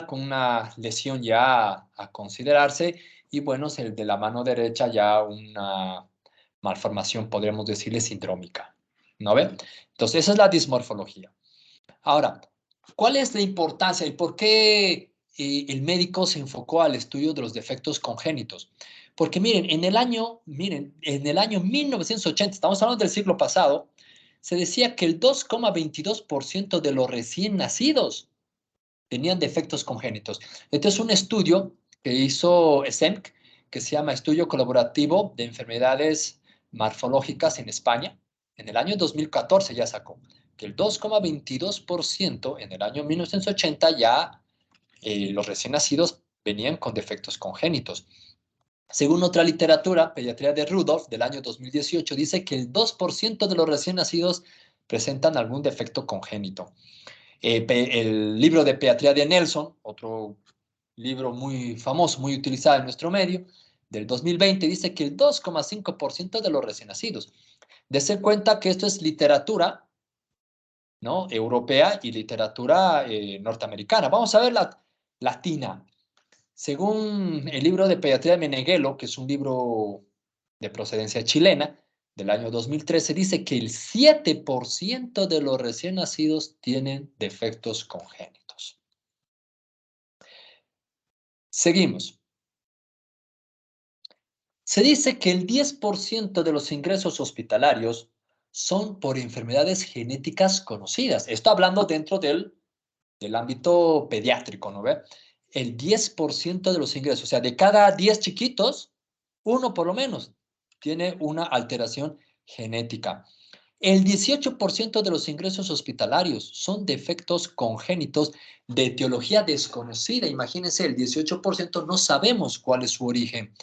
con una lesión ya a considerarse, y bueno, es el de la mano derecha ya una malformación, podríamos decirle, sindrómica, ¿no ve? Entonces, esa es la dismorfología. Ahora, ¿cuál es la importancia y por qué el médico se enfocó al estudio de los defectos congénitos? Porque miren, en el año 1980, estamos hablando del siglo pasado, se decía que el 2,22% de los recién nacidos tenían defectos congénitos. Este es un estudio que hizo SEMC, que se llama Estudio Colaborativo de Enfermedades Morfológicas en España. En el año 2014 ya sacó que el 2,22% en el año 1980 ya los recién nacidos venían con defectos congénitos. Según otra literatura, Pediatría de Rudolph, del año 2018, dice que el 2% de los recién nacidos presentan algún defecto congénito. El libro de Pediatría de Nelson, otro libro muy famoso, muy utilizado en nuestro medio, del 2020, dice que el 2,5% de los recién nacidos. Dese cuenta que esto es literatura, ¿no?, europea y literatura norteamericana. Vamos a ver la latina. Según el libro de Pediatría de Meneghello, que es un libro de procedencia chilena, del año 2013, dice que el 7% de los recién nacidos tienen defectos congénitos. Seguimos. Se dice que el 10% de los ingresos hospitalarios son por enfermedades genéticas conocidas. Esto hablando dentro del ámbito pediátrico, ¿no ve? El 10% de los ingresos, o sea, de cada 10 chiquitos, uno por lo menos tiene una alteración genética. El 18% de los ingresos hospitalarios son defectos congénitos de etiología desconocida. Imagínense, el 18% no sabemos cuál es su origen.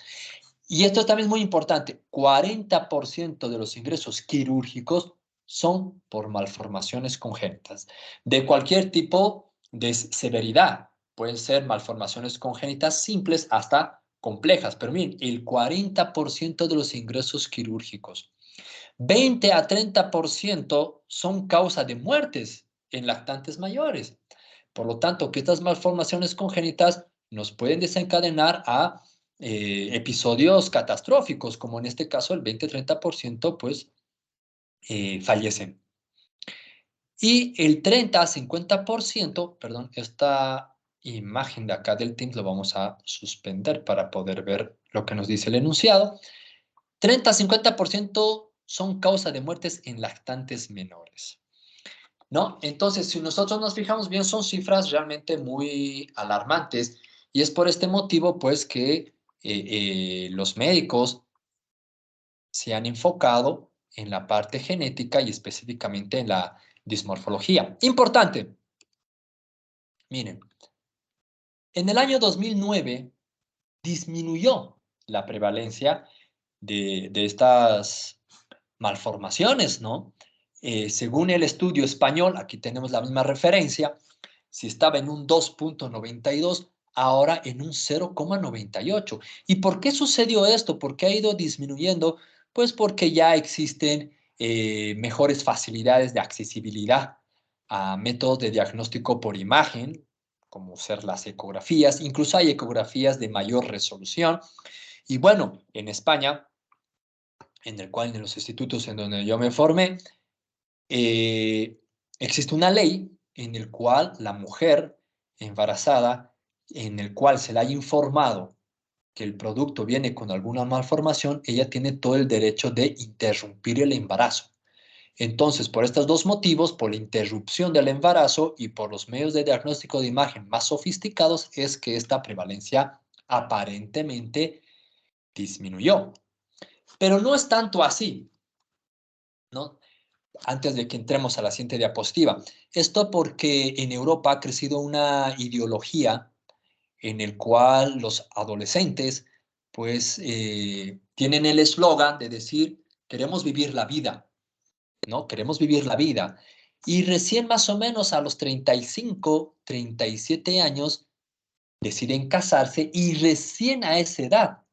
Y esto también es muy importante, 40% de los ingresos quirúrgicos son por malformaciones congénitas, de cualquier tipo de severidad. Pueden ser malformaciones congénitas simples hasta complejas, pero miren, el 40% de los ingresos quirúrgicos, 20 a 30% son causa de muertes en lactantes mayores. Por lo tanto, que estas malformaciones congénitas nos pueden desencadenar a episodios catastróficos, como en este caso el 20-30% pues fallecen. Y el 30-50%, perdón, esta imagen de acá del Teams lo vamos a suspender para poder ver lo que nos dice el enunciado. 30-50% son causa de muertes en lactantes menores, ¿no? Entonces, si nosotros nos fijamos bien, son cifras realmente muy alarmantes y es por este motivo, pues, que los médicos se han enfocado en la parte genética y específicamente en la dismorfología. Importante, miren, en el año 2009 disminuyó la prevalencia de estas malformaciones, ¿no? Según el estudio español, aquí tenemos la misma referencia, si estaba en un 2,92, ahora en un 0,98. ¿Y por qué sucedió esto? ¿Por qué ha ido disminuyendo? Pues porque ya existen mejores facilidades de accesibilidad a métodos de diagnóstico por imagen, como ser las ecografías, incluso hay ecografías de mayor resolución. Y bueno, en España, en los institutos en donde yo me formé, eh, existe una ley en el cual la mujer embarazada, en el cual se le haya informado que el producto viene con alguna malformación, ella tiene todo el derecho de interrumpir el embarazo. Entonces, por estos dos motivos, por la interrupción del embarazo y por los medios de diagnóstico de imagen más sofisticados, es que esta prevalencia aparentemente disminuyó. Pero no es tanto así, ¿no? Antes de que entremos a la siguiente diapositiva. Esto porque en Europa ha crecido una ideología en el cual los adolescentes pues tienen el eslogan de decir queremos vivir la vida, ¿no? Queremos vivir la vida. Y recién más o menos a los 35, 37 años deciden casarse y recién a esa edad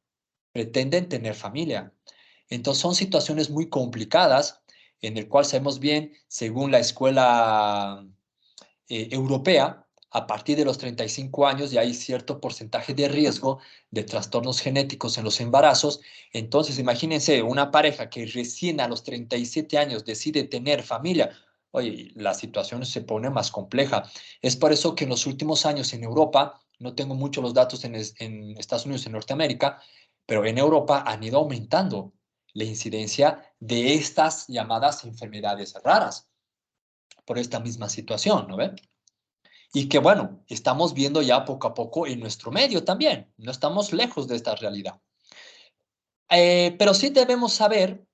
pretenden tener familia. Entonces son situaciones muy complicadas en el cual sabemos bien, según la escuela europea, a partir de los 35 años ya hay cierto porcentaje de riesgo de trastornos genéticos en los embarazos. Entonces, imagínense una pareja que recién a los 37 años decide tener familia. Oye, la situación se pone más compleja. Es por eso que en los últimos años en Europa, no tengo mucho los datos en Estados Unidos, en Norteamérica, pero en Europa han ido aumentando la incidencia de estas llamadas enfermedades raras por esta misma situación, ¿no ve? Y que bueno, estamos viendo ya poco a poco en nuestro medio también, no estamos lejos de esta realidad. Pero sí debemos saber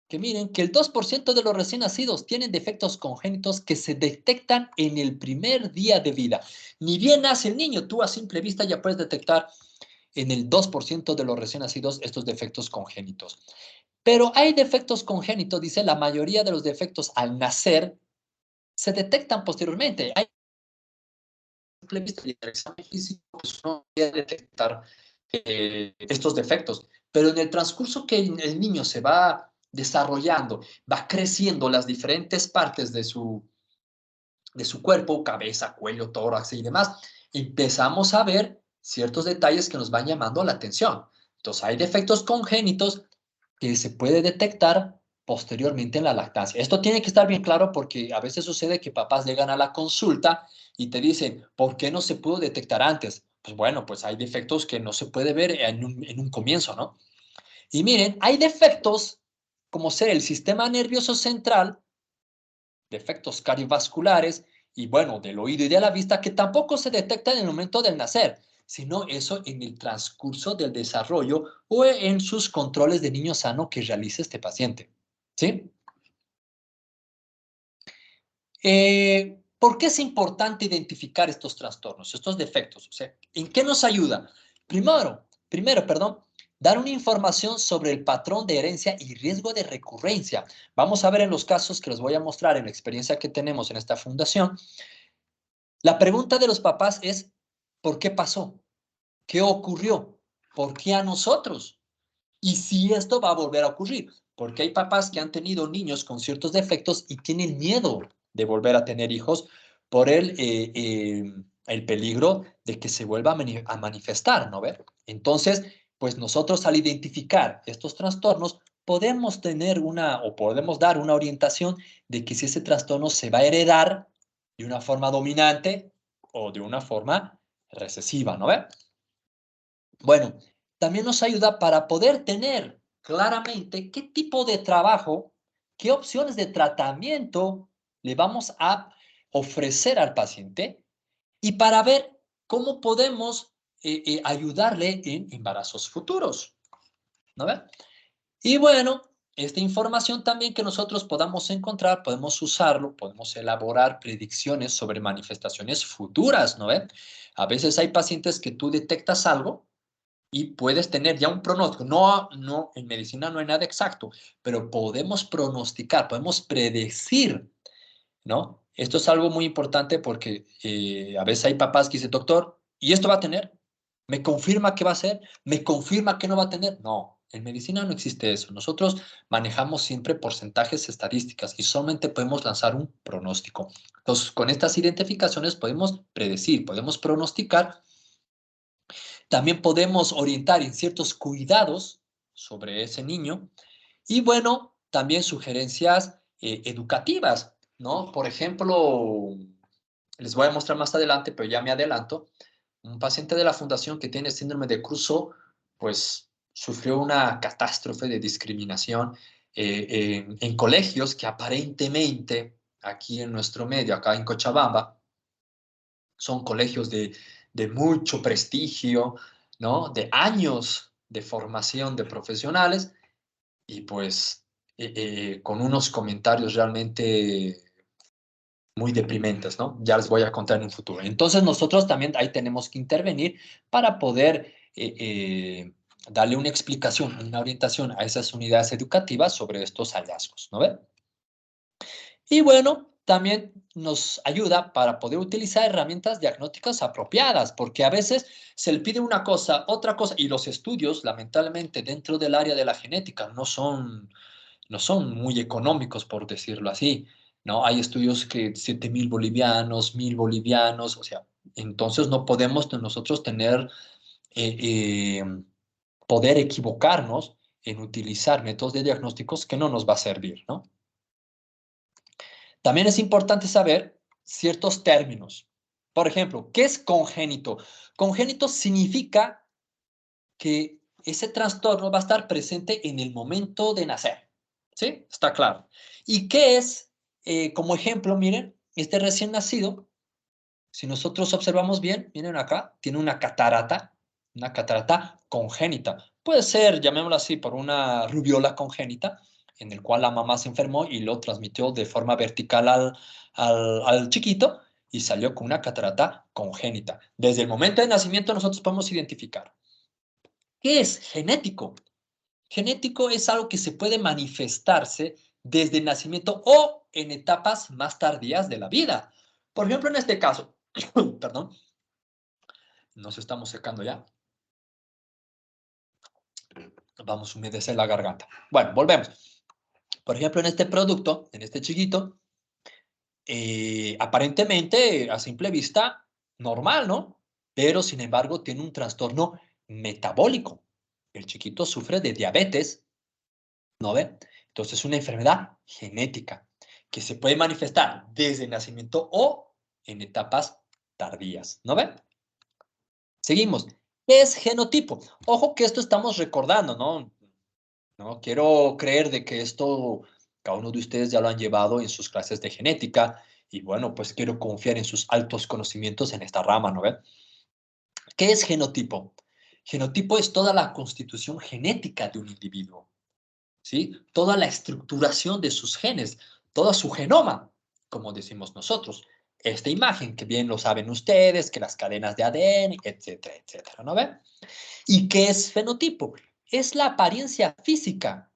que miren que el 2% de los recién nacidos tienen defectos congénitos que se detectan en el primer día de vida. Ni bien nace el niño, tú a simple vista ya puedes detectar en el 2% de los recién nacidos estos defectos congénitos. Pero hay defectos congénitos, dice, la mayoría de los defectos al nacer se detectan posteriormente. Hay simple vista y el examen físico pues, no puede detectar estos defectos, pero en el transcurso que el niño se va desarrollando, va creciendo las diferentes partes de su cuerpo, cabeza, cuello, tórax y demás, empezamos a ver ciertos detalles que nos van llamando la atención. Entonces, hay defectos congénitos que se puede detectar posteriormente en la lactancia. Esto tiene que estar bien claro porque a veces sucede que papás llegan a la consulta y te dicen, ¿por qué no se pudo detectar antes? Pues bueno, pues hay defectos que no se puede ver en un comienzo, ¿no? Y miren, hay defectos como ser el sistema nervioso central, defectos cardiovasculares y bueno, del oído y de la vista que tampoco se detectan en el momento del nacer, sino eso en el transcurso del desarrollo o en sus controles de niño sano que realice este paciente. ¿Sí? ¿Por qué es importante identificar estos trastornos, estos defectos? O sea, ¿en qué nos ayuda? Perdón, dar una información sobre el patrón de herencia y riesgo de recurrencia. Vamos a ver en los casos que les voy a mostrar en la experiencia que tenemos en esta fundación. La pregunta de los papás es, ¿por qué pasó? ¿Qué ocurrió? ¿Por qué a nosotros? Y si esto va a volver a ocurrir, porque hay papás que han tenido niños con ciertos defectos y tienen miedo de volver a tener hijos por el peligro de que se vuelva a manifestar, ¿no ve? Entonces, pues nosotros al identificar estos trastornos, podemos tener o podemos dar una orientación de que si ese trastorno se va a heredar de una forma dominante o de una forma recesiva, ¿no ve? Bueno, también nos ayuda para poder tener claramente qué tipo de trabajo, qué opciones de tratamiento le vamos a ofrecer al paciente y para ver cómo podemos ayudarle en embarazos futuros, ¿no ve? Y bueno, esta información también que nosotros podamos encontrar, podemos usarlo, podemos elaborar predicciones sobre manifestaciones futuras, ¿no ve? A veces hay pacientes que tú detectas algo y puedes tener ya un pronóstico. No, no, en medicina no hay nada exacto, pero podemos pronosticar, podemos predecir, ¿no? Esto es algo muy importante porque a veces hay papás que dicen, doctor, ¿y esto va a tener? ¿Me confirma que va a ser? ¿Me confirma que no va a tener? No, en medicina no existe eso. Nosotros manejamos siempre porcentajes estadísticas y solamente podemos lanzar un pronóstico. Entonces, con estas identificaciones podemos predecir, podemos pronosticar. También podemos orientar en ciertos cuidados sobre ese niño y bueno, también sugerencias educativas, ¿no? Por ejemplo, les voy a mostrar más adelante, pero ya me adelanto, un paciente de la fundación que tiene síndrome de Crusoe, pues sufrió una catástrofe de discriminación en colegios que aparentemente aquí en nuestro medio, acá en Cochabamba, son colegios de mucho prestigio, ¿no? De años de formación de profesionales y pues con unos comentarios realmente muy deprimentes, ¿no? Ya les voy a contar en un futuro. Entonces nosotros también ahí tenemos que intervenir para poder darle una explicación, una orientación a esas unidades educativas sobre estos hallazgos, ¿no ve? Y bueno, también nos ayuda para poder utilizar herramientas diagnósticas apropiadas, porque a veces se le pide una cosa, otra cosa, y los estudios, lamentablemente, dentro del área de la genética no son muy económicos, por decirlo así, ¿no? Hay estudios que 7.000 bolivianos, 1.000 bolivianos, o sea, Entonces no podemos nosotros tener, poder equivocarnos en utilizar métodos de diagnósticos que no nos va a servir, ¿no? También es importante saber ciertos términos. Por ejemplo, ¿qué es congénito? Congénito significa que ese trastorno va a estar presente en el momento de nacer. ¿Sí? Está claro. ¿Y qué es? Como ejemplo, miren, este recién nacido, si nosotros observamos bien, miren acá, tiene una catarata congénita. Puede ser, llamémoslo así, por una rubiola congénita, en el cual la mamá se enfermó y lo transmitió de forma vertical al chiquito y salió con una catarata congénita. Desde el momento de nacimiento nosotros podemos identificar. ¿Qué es genético? Genético es algo que se puede manifestarse desde el nacimiento o en etapas más tardías de la vida. Por ejemplo, en este caso, perdón, nos estamos secando ya. Vamos a humedecer la garganta. Bueno, volvemos. Por ejemplo, en este producto, en este chiquito, aparentemente, a simple vista, normal, ¿no? Pero, sin embargo, tiene un trastorno metabólico. El chiquito sufre de diabetes, ¿no ve? Entonces, es una enfermedad genética que se puede manifestar desde el nacimiento o en etapas tardías, ¿no ve? Seguimos. ¿Qué es genotipo? Ojo que esto estamos recordando, ¿no? No quiero creer de que esto cada uno de ustedes ya lo han llevado en sus clases de genética y bueno, pues quiero confiar en sus altos conocimientos en esta rama, ¿no ve? ¿Qué es genotipo? Genotipo es toda la constitución genética de un individuo. ¿Sí? Toda la estructuración de sus genes, todo su genoma, como decimos nosotros. Esta imagen, que bien lo saben ustedes, que las cadenas de ADN, etcétera, etcétera, ¿no ven? ¿Y qué es fenotipo? Es la apariencia física,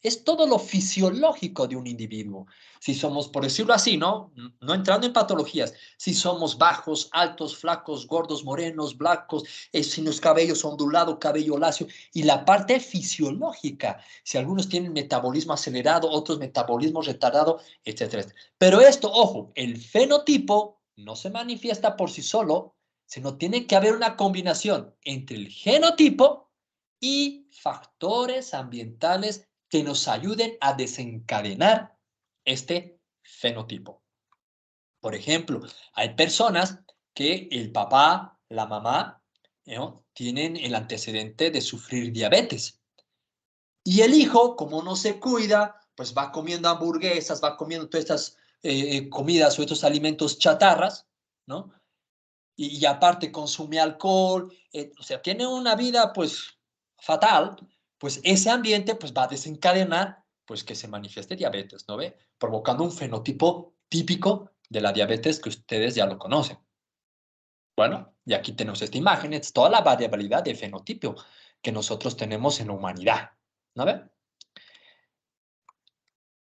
es todo lo fisiológico de un individuo. Si somos, por decirlo así, ¿no? No entrando en patologías, si somos bajos, altos, flacos, gordos, morenos, blancos, si los cabellos ondulados, cabello lacio, y la parte fisiológica, si algunos tienen metabolismo acelerado, otros metabolismo retardado, etcétera, etcétera. Pero esto, ojo, el fenotipo no se manifiesta por sí solo, sino tiene que haber una combinación entre el genotipo y factores ambientales que nos ayuden a desencadenar este fenotipo. Por ejemplo, hay personas que el papá, la mamá, ¿no?, tienen el antecedente de sufrir diabetes. Y el hijo, como no se cuida, pues va comiendo hamburguesas, va comiendo todas estas comidas o estos alimentos chatarras, ¿no? Y aparte consume alcohol, o sea, tiene una vida pues fatal, pues ese ambiente pues va a desencadenar pues que se manifieste diabetes, ¿no ve? Provocando un fenotipo típico de la diabetes que ustedes ya lo conocen. Bueno, y aquí tenemos esta imagen, es toda la variabilidad de fenotipo que nosotros tenemos en la humanidad, ¿no ve?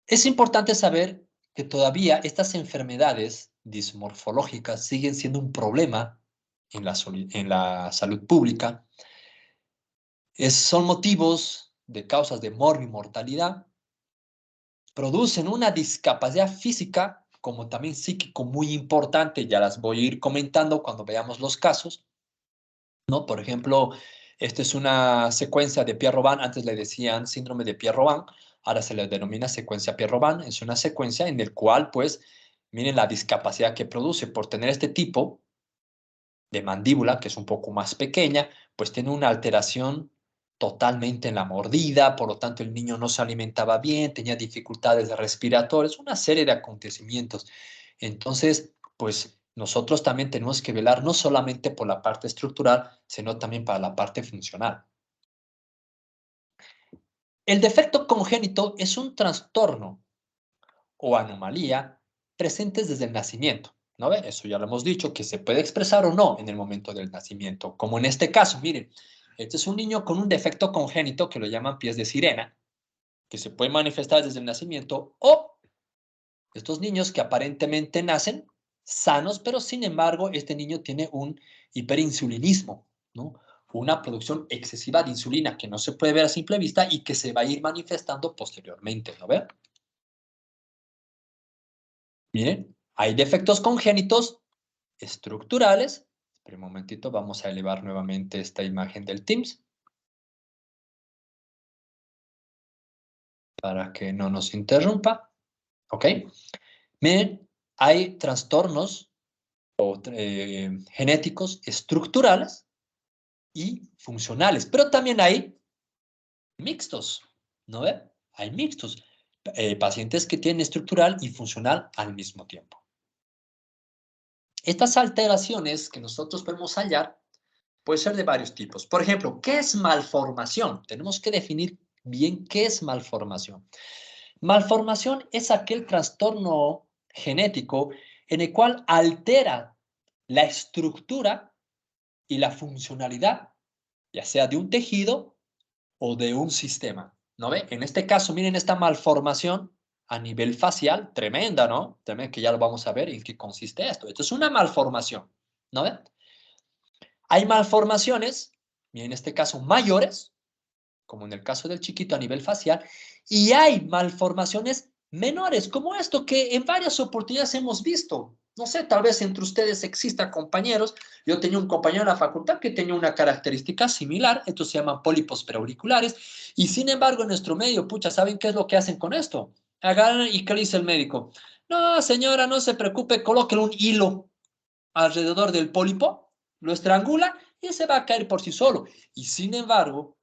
Es importante saber que todavía estas enfermedades dismorfológicas siguen siendo un problema en la salud pública. Son motivos de causas de mortalidad, producen una discapacidad física como también psíquico muy importante, ya las voy a ir comentando cuando veamos los casos, ¿no? Por ejemplo, esta es una secuencia de Pierre-Robin, antes le decían síndrome de Pierre-Robin, ahora se le denomina secuencia Pierre-Robin, es una secuencia en la cual, pues, miren la discapacidad que produce por tener este tipo de mandíbula, que es un poco más pequeña, pues tiene una alteración totalmente en la mordida, por lo tanto el niño no se alimentaba bien, tenía dificultades respiratorias, una serie de acontecimientos. Entonces, pues nosotros también tenemos que velar no solamente por la parte estructural, sino también para la parte funcional. El defecto congénito es un trastorno o anomalía presentes desde el nacimiento, ¿no ve? Eso ya lo hemos dicho, que se puede expresar o no en el momento del nacimiento, como en este caso, miren, este es un niño con un defecto congénito que lo llaman pies de sirena, que se puede manifestar desde el nacimiento, o estos niños que aparentemente nacen sanos, pero sin embargo este niño tiene un hiperinsulinismo, ¿no? Una producción excesiva de insulina que no se puede ver a simple vista y que se va a ir manifestando posteriormente, ¿no ve? Miren, hay defectos congénitos estructurales. Espera un momentito, vamos a elevar nuevamente esta imagen del Teams para que no nos interrumpa. ¿Ok? Miren, hay trastornos genéticos estructurales y funcionales, pero también hay mixtos, ¿no ve? Hay mixtos, pacientes que tienen estructural y funcional al mismo tiempo. Estas alteraciones que nosotros podemos hallar pueden ser de varios tipos. Por ejemplo, ¿qué es malformación? Tenemos que definir bien qué es malformación. Malformación es aquel trastorno genético en el cual altera la estructura y la funcionalidad, ya sea de un tejido o de un sistema, ¿no ve? En este caso, miren esta malformación a nivel facial, tremenda, ¿no? Tremenda, que ya lo vamos a ver en qué consiste esto. Esto es una malformación, ¿no ve? Hay malformaciones, y en este caso mayores, como en el caso del chiquito a nivel facial, y hay malformaciones menores, como esto que en varias oportunidades hemos visto. No sé, tal vez entre ustedes exista compañeros. Yo tenía un compañero en la facultad que tenía una característica similar, estos se llaman pólipos preauriculares, y sin embargo en nuestro medio, pucha, ¿saben qué es lo que hacen con esto? Agarran y ¿qué le dice el médico? No, señora, no se preocupe, colóquele un hilo alrededor del pólipo, lo estrangula y se va a caer por sí solo. Y sin embargo,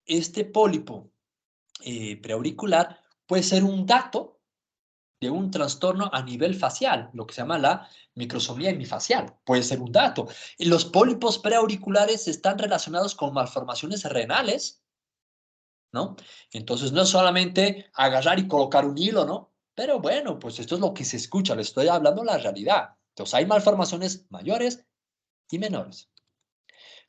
este pólipo preauricular puede ser un dato de un trastorno a nivel facial, lo que se llama la microsomía hemifacial. Puede ser un dato. Y los pólipos preauriculares están relacionados con malformaciones renales, ¿no? Entonces no es solamente agarrar y colocar un hilo, ¿no? Pero bueno, pues esto es lo que se escucha, le estoy hablando la realidad. Entonces hay malformaciones mayores y menores.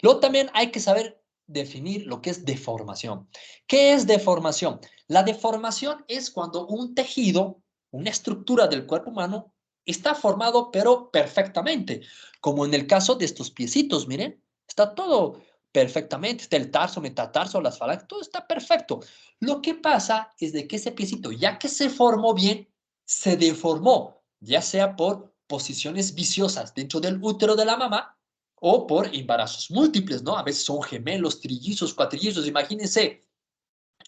Luego también hay que saber definir lo que es deformación. ¿Qué es deformación? La deformación es cuando un tejido, una estructura del cuerpo humano, está formado pero perfectamente, como en el caso de estos piecitos, miren, está todo perfectamente, está el tarso, metatarso, las falanges, todo está perfecto. Lo que pasa es de que ese piecito, ya que se formó bien, se deformó, ya sea por posiciones viciosas dentro del útero de la mamá, o por embarazos múltiples, ¿no? A veces son gemelos, trillizos, cuatrillizos. Imagínense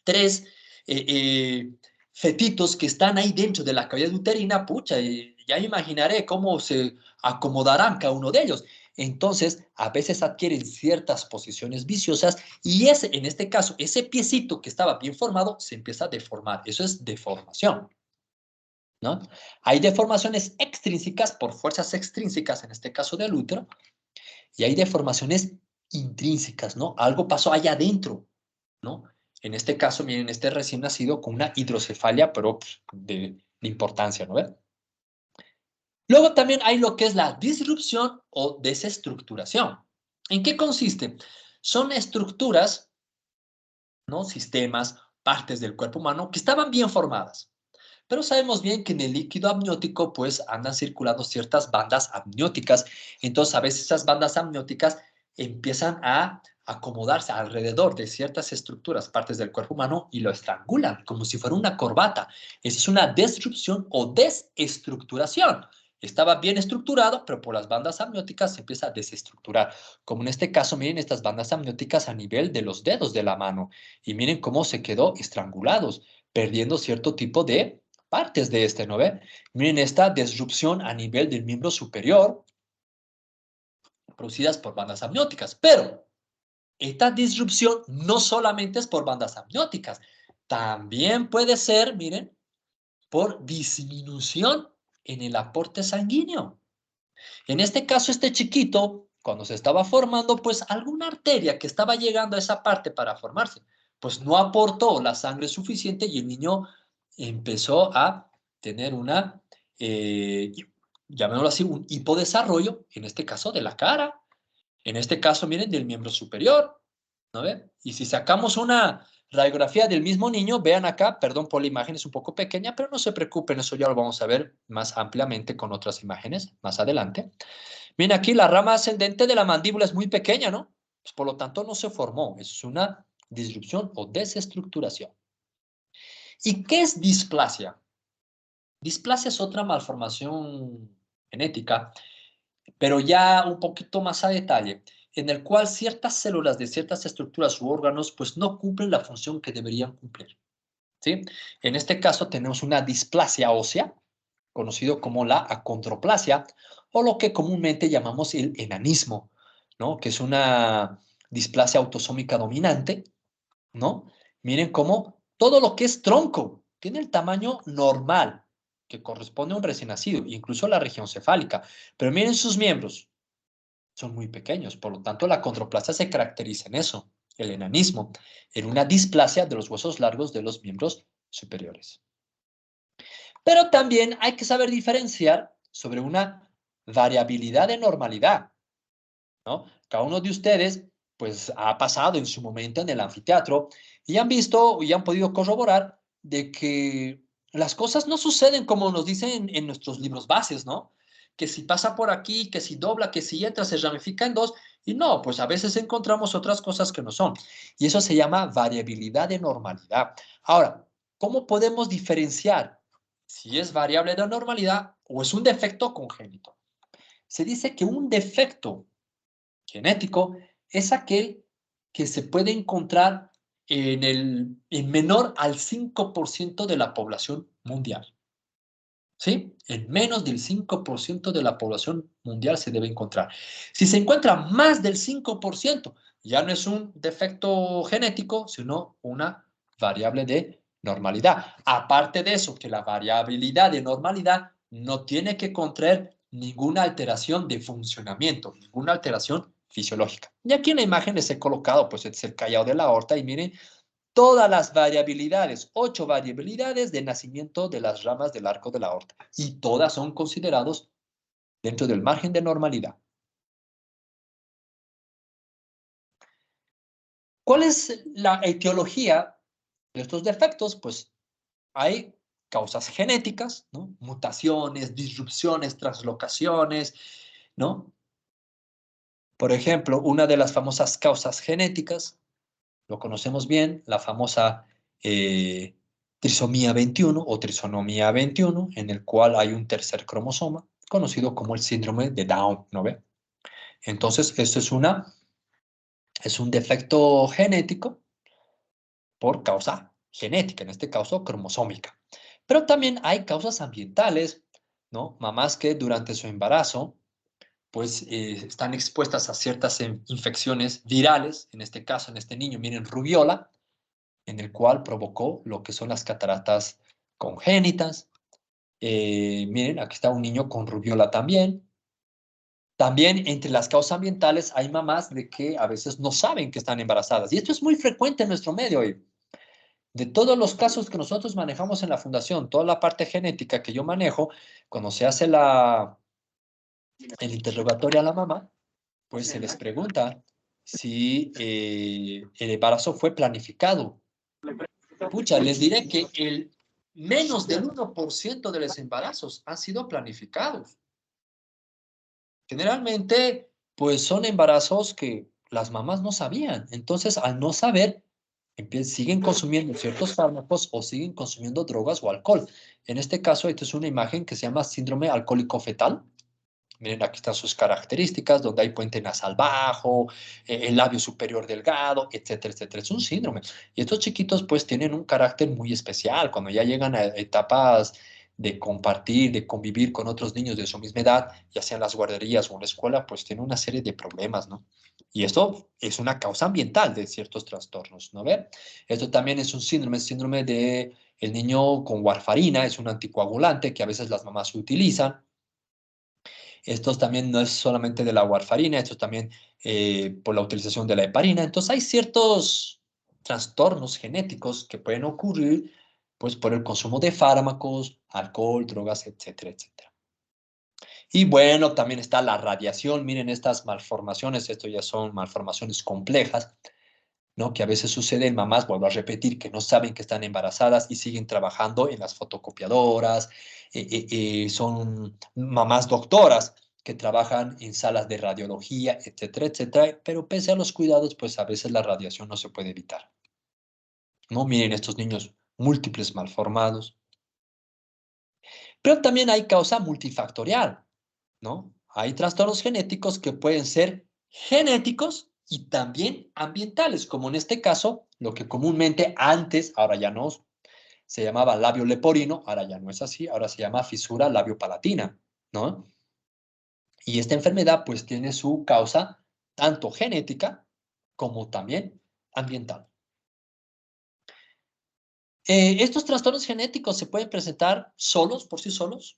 tres eh, eh, fetitos que están ahí dentro de la cavidad uterina, pucha, ya imaginaré cómo se acomodarán cada uno de ellos. Entonces, a veces adquieren ciertas posiciones viciosas y ese, en este caso, ese piecito que estaba bien formado se empieza a deformar. Eso es deformación, ¿no? Hay deformaciones extrínsecas por fuerzas extrínsecas, en este caso del útero, y hay deformaciones intrínsecas, ¿no? Algo pasó allá adentro, ¿no? En este caso, miren, este recién nacido con una hidrocefalia, pero pues, de importancia, ¿no? ¿Ve? Luego también hay lo que es la disrupción o desestructuración. ¿En qué consiste? Son estructuras, ¿no? Sistemas, partes del cuerpo humano que estaban bien formadas. Pero sabemos bien que en el líquido amniótico pues andan circulando ciertas bandas amnióticas. Entonces a veces esas bandas amnióticas empiezan a acomodarse alrededor de ciertas estructuras, partes del cuerpo humano y lo estrangulan como si fuera una corbata. Esa es una disrupción o desestructuración. Estaba bien estructurado, pero por las bandas amnióticas se empieza a desestructurar. Como en este caso, miren estas bandas amnióticas a nivel de los dedos de la mano. Y miren cómo se quedó estrangulados, perdiendo cierto tipo de partes de este, ¿no ve? Miren esta disrupción a nivel del miembro superior, producidas por bandas amnióticas, pero esta disrupción no solamente es por bandas amnióticas, también puede ser, miren, por disminución en el aporte sanguíneo. En este caso, este chiquito, cuando se estaba formando, pues alguna arteria que estaba llegando a esa parte para formarse, pues no aportó la sangre suficiente y el niño empezó a tener una, llamémoslo así, un hipodesarrollo, en este caso de la cara, en este caso, miren, del miembro superior, ¿no ve? Y si sacamos una radiografía del mismo niño, vean acá, perdón por la imagen, es un poco pequeña, pero no se preocupen, eso ya lo vamos a ver más ampliamente con otras imágenes más adelante. Miren aquí, la rama ascendente de la mandíbula es muy pequeña, ¿no? Pues, por lo tanto, no se formó, es una disrupción o desestructuración. ¿Y qué es displasia? Displasia es otra malformación genética pero ya un poquito más a detalle, en el cual ciertas células de ciertas estructuras u órganos pues no cumplen la función que deberían cumplir, ¿sí? En este caso tenemos una displasia ósea, conocido como la acondroplasia, o lo que comúnmente llamamos el enanismo, ¿no? Que es una displasia autosómica dominante, ¿no? Miren cómo todo lo que es tronco tiene el tamaño normal, que corresponde a un recién nacido, incluso la región cefálica. Pero miren sus miembros, son muy pequeños, por lo tanto la acondroplasia se caracteriza en eso, el enanismo, en una displasia de los huesos largos de los miembros superiores. Pero también hay que saber diferenciar sobre una variabilidad de normalidad, ¿no? Cada uno de ustedes, pues, ha pasado en su momento en el anfiteatro y han visto y han podido corroborar de que las cosas no suceden como nos dicen en nuestros libros bases, ¿no? Que si pasa por aquí, que si dobla, que si entra, se ramifica en dos, y no, pues a veces encontramos otras cosas que no son. Y eso se llama variabilidad de normalidad. Ahora, ¿cómo podemos diferenciar si es variable de normalidad o es un defecto congénito? Se dice que un defecto genético es aquel que se puede encontrar en menor al 5% de la población mundial. ¿Sí? En menos del 5% de la población mundial se debe encontrar. Si se encuentra más del 5%, ya no es un defecto genético, sino una variable de normalidad. Aparte de eso, que la variabilidad de normalidad no tiene que contraer ninguna alteración de funcionamiento, ninguna alteración fisiológica. Y aquí en la imagen les he colocado, pues, el callado de la aorta y miren todas las variabilidades, 8 variabilidades de nacimiento de las ramas del arco de la aorta. Y todas son considerados dentro del margen de normalidad. ¿Cuál es la etiología de estos defectos? Pues hay causas genéticas, ¿no? Mutaciones, disrupciones, translocaciones, ¿no? Por ejemplo, una de las famosas causas genéticas, lo conocemos bien, la famosa trisomía 21 o trisonomía 21, en el cual hay un tercer cromosoma, conocido como el síndrome de Down, ¿no ve? Entonces, esto es un defecto genético por causa genética, en este caso cromosómica. Pero también hay causas ambientales, ¿no? Mamás que durante su embarazo, pues están expuestas a ciertas infecciones virales, en este caso, en este niño, miren, rubiola, en el cual provocó lo que son las cataratas congénitas. Miren, aquí está un niño con rubiola también. También entre las causas ambientales hay mamás de que a veces no saben que están embarazadas. Y esto es muy frecuente en nuestro medio hoy. De todos los casos que nosotros manejamos en la fundación, toda la parte genética que yo manejo, cuando se hace el interrogatorio a la mamá, pues se les pregunta si el embarazo fue planificado. Pucha, les diré que el menos del 1% de los embarazos han sido planificados. Generalmente, pues son embarazos que las mamás no sabían. Entonces, al no saber, siguen consumiendo ciertos fármacos o siguen consumiendo drogas o alcohol. En este caso, esta es una imagen que se llama síndrome alcohólico fetal. Miren, aquí están sus características, donde hay puente nasal bajo, el labio superior delgado, etcétera, etcétera. Es un síndrome. Y estos chiquitos pues tienen un carácter muy especial. Cuando ya llegan a etapas de compartir, de convivir con otros niños de su misma edad, ya sean las guarderías o en la escuela, pues tienen una serie de problemas, ¿no? Y esto es una causa ambiental de ciertos trastornos, ¿no ve? Esto también es un síndrome de el niño con warfarina, es un anticoagulante que a veces las mamás utilizan. Estos también no es solamente de la warfarina, esto también por la utilización de la heparina. Entonces hay ciertos trastornos genéticos que pueden ocurrir pues por el consumo de fármacos, alcohol, drogas, etcétera, etcétera. Y bueno, también está la radiación. Miren estas malformaciones, esto ya son malformaciones complejas, ¿no? Que a veces suceden mamás, vuelvo a repetir, que no saben que están embarazadas y siguen trabajando en las fotocopiadoras. Son mamás doctoras que trabajan en salas de radiología, etcétera, etcétera. Pero pese a los cuidados, pues a veces la radiación no se puede evitar, ¿no? Miren estos niños múltiples malformados. Pero también hay causa multifactorial, ¿no? Hay trastornos genéticos que pueden ser genéticos y también ambientales, como en este caso, lo que comúnmente antes, ahora ya no, se llamaba labio leporino, ahora ya no es así, ahora se llama fisura labiopalatina, ¿no? Y esta enfermedad pues tiene su causa tanto genética como también ambiental. Estos trastornos genéticos se pueden presentar solos, por sí solos,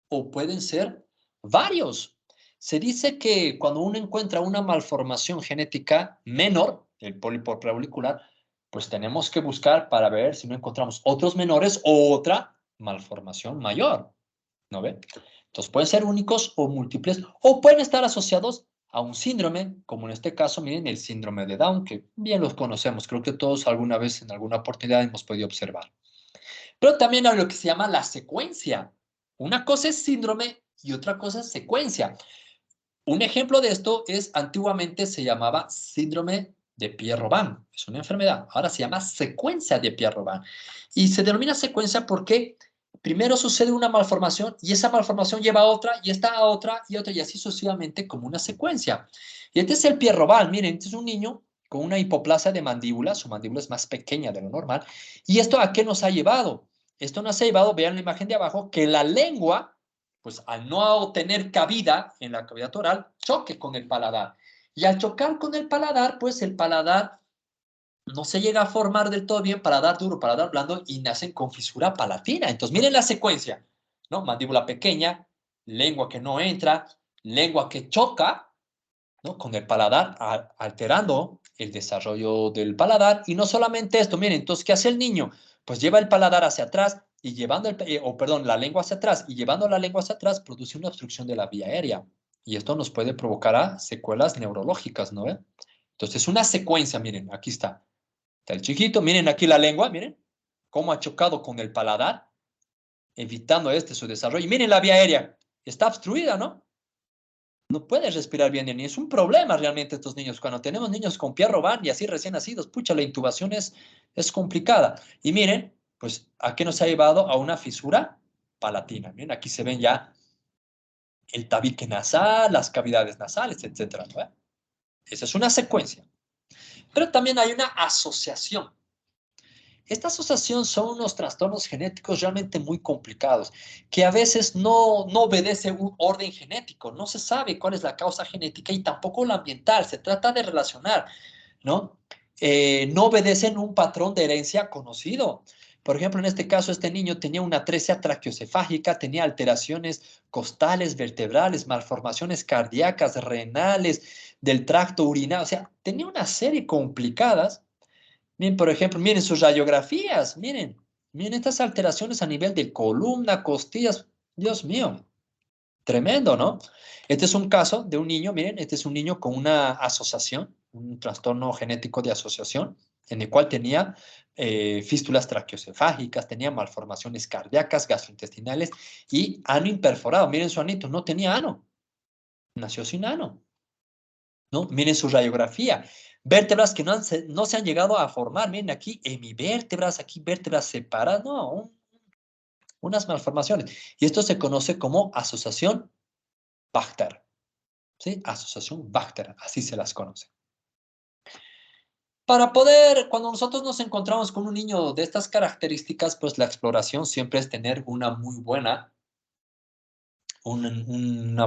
o pueden ser varios. Se dice que cuando uno encuentra una malformación genética menor, el pólipo preauricular, pues tenemos que buscar para ver si no encontramos otros menores o otra malformación mayor, ¿no ve? Entonces pueden ser únicos o múltiples, o pueden estar asociados a un síndrome, como en este caso, miren, el síndrome de Down, que bien los conocemos, creo que todos alguna vez en alguna oportunidad hemos podido observar. Pero también hay lo que se llama la secuencia. Una cosa es síndrome y otra cosa es secuencia. Un ejemplo de esto es, antiguamente se llamaba síndrome de Pierre-Robin. Es una enfermedad. Ahora se llama secuencia de Pierre-Robin. Y se denomina secuencia porque primero sucede una malformación y esa malformación lleva a otra y esta a otra y otra y así sucesivamente como una secuencia. Y este es el Pierre-Robin. Miren, este es un niño con una hipoplasia de mandíbula. Su mandíbula es más pequeña de lo normal. ¿Y esto a qué nos ha llevado? Esto nos ha llevado, vean la imagen de abajo, que la lengua pues al no tener cabida en la cavidad oral, choque con el paladar. Y al chocar con el paladar, pues el paladar no se llega a formar del todo bien, paladar duro, paladar blando, y nacen con fisura palatina. Entonces, miren la secuencia, ¿no? Mandíbula pequeña, lengua que no entra, lengua que choca, ¿no? Con el paladar, alterando el desarrollo del paladar. Y no solamente esto, miren, entonces, ¿qué hace el niño? Pues lleva el paladar hacia atrás y llevando, perdón, la lengua hacia atrás y llevando la lengua hacia atrás produce una obstrucción de la vía aérea. Y esto nos puede provocar secuelas neurológicas, ¿no? Entonces, una secuencia, miren, aquí está. Está el chiquito, miren aquí la lengua, miren cómo ha chocado con el paladar, evitando su desarrollo. Y miren la vía aérea, está obstruida, ¿no? No puedes respirar bien ni es un problema realmente estos niños. Cuando tenemos niños con Pierre-Robin y así recién nacidos, pucha, la intubación es complicada. Y miren, pues, ¿a qué nos ha llevado? A una fisura palatina. Miren, aquí se ven ya el tabique nasal, las cavidades nasales, etcétera, ¿no? Esa es una secuencia. Pero también hay una asociación. Esta asociación son unos trastornos genéticos realmente muy complicados, que a veces no obedece un orden genético, no se sabe cuál es la causa genética y tampoco la ambiental, se trata de relacionar, ¿no? No obedecen un patrón de herencia conocido. Por ejemplo, en este caso, este niño tenía una atresia traqueocefágica, tenía alteraciones costales, vertebrales, malformaciones cardíacas, renales, del tracto urinario, o sea, tenía una serie complicadas. Miren, por ejemplo, miren sus radiografías, miren estas alteraciones a nivel de columna, costillas, Dios mío, tremendo, ¿no? Este es un caso de un niño, miren, este es un niño con una asociación, un trastorno genético de asociación, en el cual tenía fístulas traqueocefágicas, tenía malformaciones cardíacas, gastrointestinales y ano imperforado. Miren su anito, no tenía ano, nació sin ano. ¿No? Miren su radiografía. Vértebras que no se han llegado a formar. Miren aquí hemivértebras, aquí vértebras separadas. No, unas malformaciones. Y esto se conoce como asociación Bacter. ¿Sí? Asociación Bacter, así se las conoce. Para poder, cuando nosotros nos encontramos con un niño de estas características, pues la exploración siempre es tener una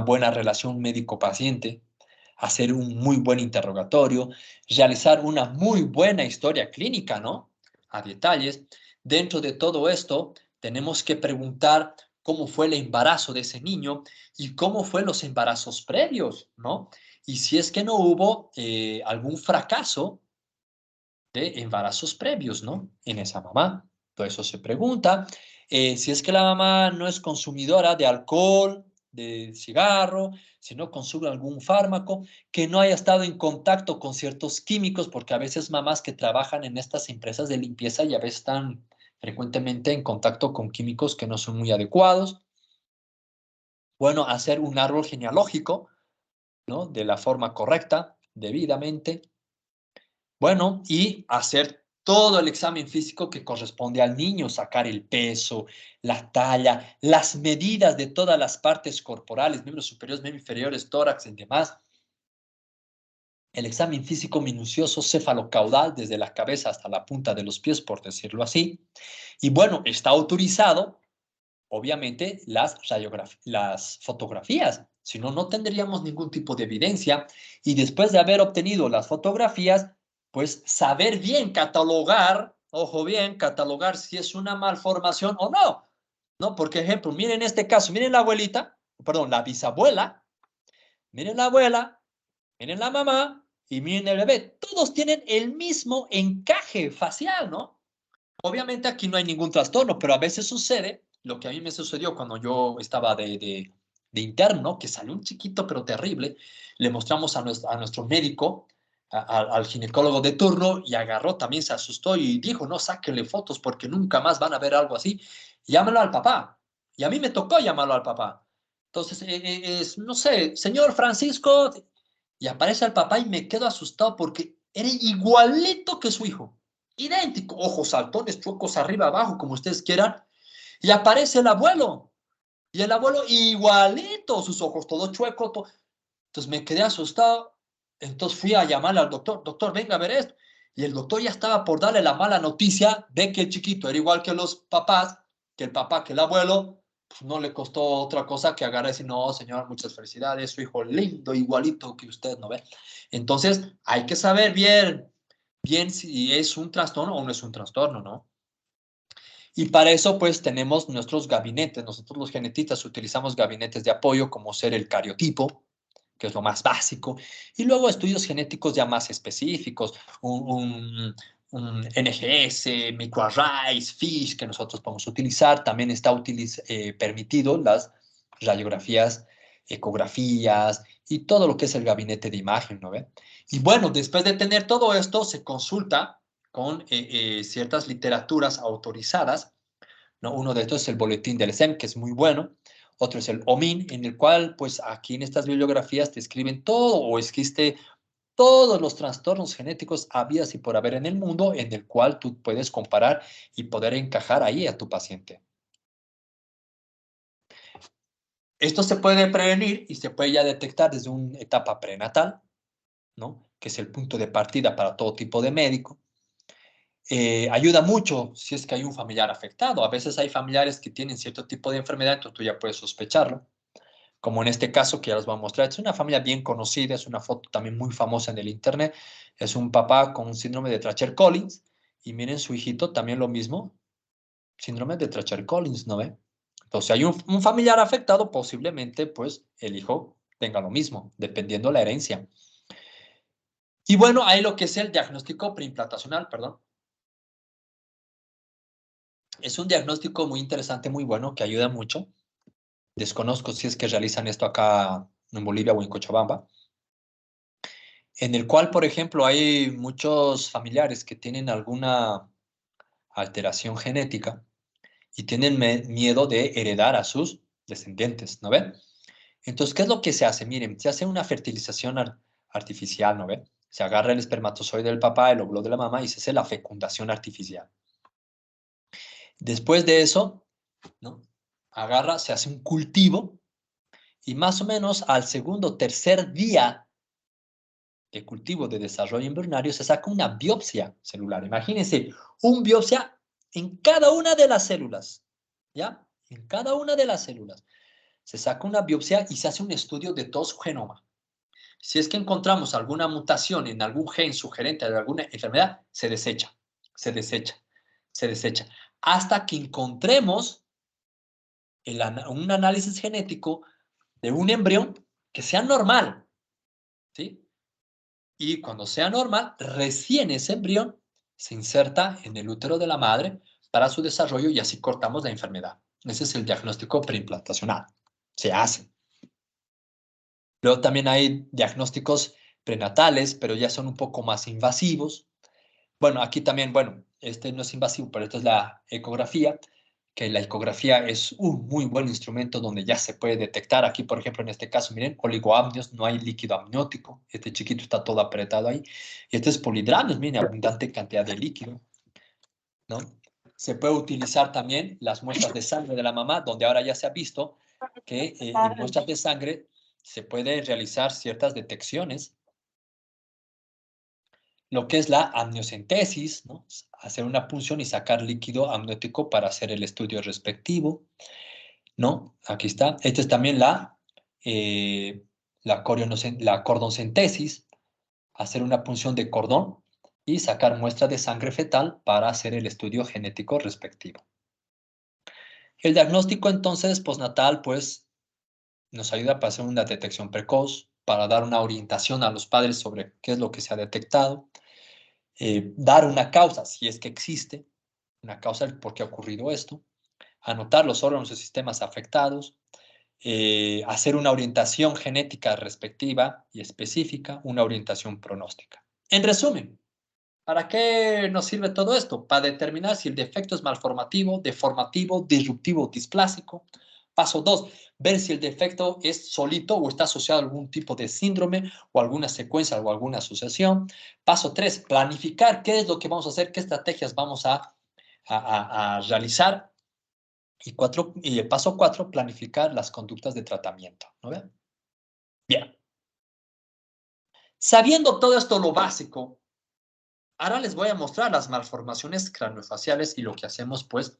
buena relación médico-paciente, hacer un muy buen interrogatorio, realizar una muy buena historia clínica, ¿no? A detalles. Dentro de todo esto, tenemos que preguntar cómo fue el embarazo de ese niño y cómo fue los embarazos previos, ¿no? Y si es que no hubo algún fracaso de embarazos previos, ¿no? En esa mamá. Todo eso se pregunta. Si es que la mamá no es consumidora de alcohol, de cigarro, si no consume algún fármaco, que no haya estado en contacto con ciertos químicos, porque a veces mamás que trabajan en estas empresas de limpieza y a veces están frecuentemente en contacto con químicos que no son muy adecuados. Bueno, hacer un árbol genealógico, ¿no? De la forma correcta, debidamente. Bueno, y hacer todo el examen físico que corresponde al niño, sacar el peso, la talla, las medidas de todas las partes corporales, miembros superiores, miembros inferiores, tórax y demás. El examen físico minucioso cefalocaudal desde la cabeza hasta la punta de los pies, por decirlo así. Y bueno, está autorizado, obviamente, las fotografías. Si no, no tendríamos ningún tipo de evidencia. Y después de haber obtenido las fotografías, pues saber bien catalogar, ojo bien, catalogar si es una malformación o no. ¿No? Por ejemplo, miren este caso, miren la abuelita, perdón, la bisabuela, miren la abuela, miren la mamá y miren el bebé. Todos tienen el mismo encaje facial, ¿no? Obviamente aquí no hay ningún trastorno, pero a veces sucede lo que a mí me sucedió cuando yo estaba de interno, que salió un chiquito pero terrible. Le mostramos a nuestro médico, al ginecólogo de turno, y agarró, también se asustó y dijo, no, sáquenle fotos porque nunca más van a ver algo así. Llámalo al papá. Y a mí me tocó llamarlo al papá. Entonces, no sé, señor Francisco, y aparece el papá y me quedo asustado porque era igualito que su hijo. Idéntico, ojos saltones, chuecos arriba, abajo, como ustedes quieran. Y aparece el abuelo. Y el abuelo igualito, sus ojos todos chuecos. Entonces me quedé asustado. Entonces fui a llamarle al doctor. Doctor, venga a ver esto. Y el doctor ya estaba por darle la mala noticia de que el chiquito era igual que los papás, que el papá, que el abuelo. Pues no le costó otra cosa que agarrar y decir, no, señor, muchas felicidades, su hijo lindo, igualito que usted, ¿no ve? Entonces hay que saber bien si es un trastorno o no es un trastorno, ¿no? Y para eso, pues, tenemos nuestros gabinetes. Nosotros los genetistas utilizamos gabinetes de apoyo como ser el cariotipo, que es lo más básico, y luego estudios genéticos ya más específicos, un NGS, microarrays, FISH, que nosotros podemos utilizar. También está permitido las radiografías, ecografías y todo lo que es el gabinete de imagen, ¿no ve? Y bueno, después de tener todo esto, se consulta con ciertas literaturas autorizadas, ¿no? Uno de estos es el boletín del SEM, que es muy bueno. Otro es el OMIN, en el cual, pues aquí en estas bibliografías te escriben todo o existe todos los trastornos genéticos habidas y por haber en el mundo, en el cual tú puedes comparar y poder encajar ahí a tu paciente. Esto se puede prevenir y se puede ya detectar desde una etapa prenatal, ¿no? Que es el punto de partida para todo tipo de médico. Ayuda mucho si es que hay un familiar afectado. A veces hay familiares que tienen cierto tipo de enfermedad, entonces tú ya puedes sospecharlo. Como en este caso que ya les voy a mostrar. Es una familia bien conocida, es una foto también muy famosa en el internet. Es un papá con un síndrome de Treacher-Collins y miren su hijito también lo mismo, síndrome de Treacher-Collins, ¿no ve? Entonces, si hay un familiar afectado, posiblemente pues el hijo tenga lo mismo, dependiendo la herencia. Y bueno, hay lo que es el diagnóstico preimplantacional, perdón. Es un diagnóstico muy interesante, muy bueno, que ayuda mucho. Desconozco si es que realizan esto acá en Bolivia o en Cochabamba, en el cual, por ejemplo, hay muchos familiares que tienen alguna alteración genética y tienen miedo de heredar a sus descendientes, ¿no ven? Entonces, ¿qué es lo que se hace? Miren, se hace una fertilización artificial, ¿no ven? Se agarra el espermatozoide del papá, el óvulo de la mamá y se hace la fecundación artificial. Después de eso, ¿no? Agarra, se hace un cultivo y más o menos al segundo o tercer día de cultivo de desarrollo embrionario se saca una biopsia celular. Imagínense, un biopsia en cada una de las células, ¿ya? En cada una de las células. Se saca una biopsia y se hace un estudio de todo su genoma. Si es que encontramos alguna mutación en algún gen sugerente de alguna enfermedad, se desecha, se desecha, se desecha, hasta que encontremos un análisis genético de un embrión que sea normal, ¿sí? Y cuando sea normal, recién ese embrión se inserta en el útero de la madre para su desarrollo y así cortamos la enfermedad. Ese es el diagnóstico preimplantacional. Se hace. Luego también hay diagnósticos prenatales, pero ya son un poco más invasivos. Bueno, aquí también, bueno, este no es invasivo, pero esto es la ecografía, que la ecografía es un muy buen instrumento donde ya se puede detectar. Aquí, por ejemplo, en este caso, miren, oligoamnios, no hay líquido amniótico. Este chiquito está todo apretado ahí. Y este es polidramnios, miren, abundante cantidad de líquido. ¿no? Se puede utilizar también las muestras de sangre de la mamá, donde ahora ya se ha visto que en muestras de sangre se puede realizar ciertas detecciones, lo que es la amniocentesis, ¿no? Hacer una punción y sacar líquido amniótico para hacer el estudio respectivo, ¿no? Aquí está. Esta es también la cordoncentesis, hacer una punción de cordón y sacar muestra de sangre fetal para hacer el estudio genético respectivo. El diagnóstico entonces postnatal pues nos ayuda para hacer una detección precoz, para dar una orientación a los padres sobre qué es lo que se ha detectado, dar una causa, si es que existe, una causa del por qué ha ocurrido esto, anotar los órganos y sistemas afectados, hacer una orientación genética respectiva y específica, una orientación pronóstica. En resumen, ¿para qué nos sirve todo esto? Para determinar si el defecto es malformativo, deformativo, disruptivo, displásico. Paso 2, ver si el defecto es solito o está asociado a algún tipo de síndrome o alguna secuencia o alguna asociación. Paso 3, planificar qué es lo que vamos a hacer, qué estrategias vamos a realizar. Y el paso 4, planificar las conductas de tratamiento. ¿No ven? Bien. Sabiendo todo esto, lo básico, ahora les voy a mostrar las malformaciones craniofaciales y lo que hacemos, pues,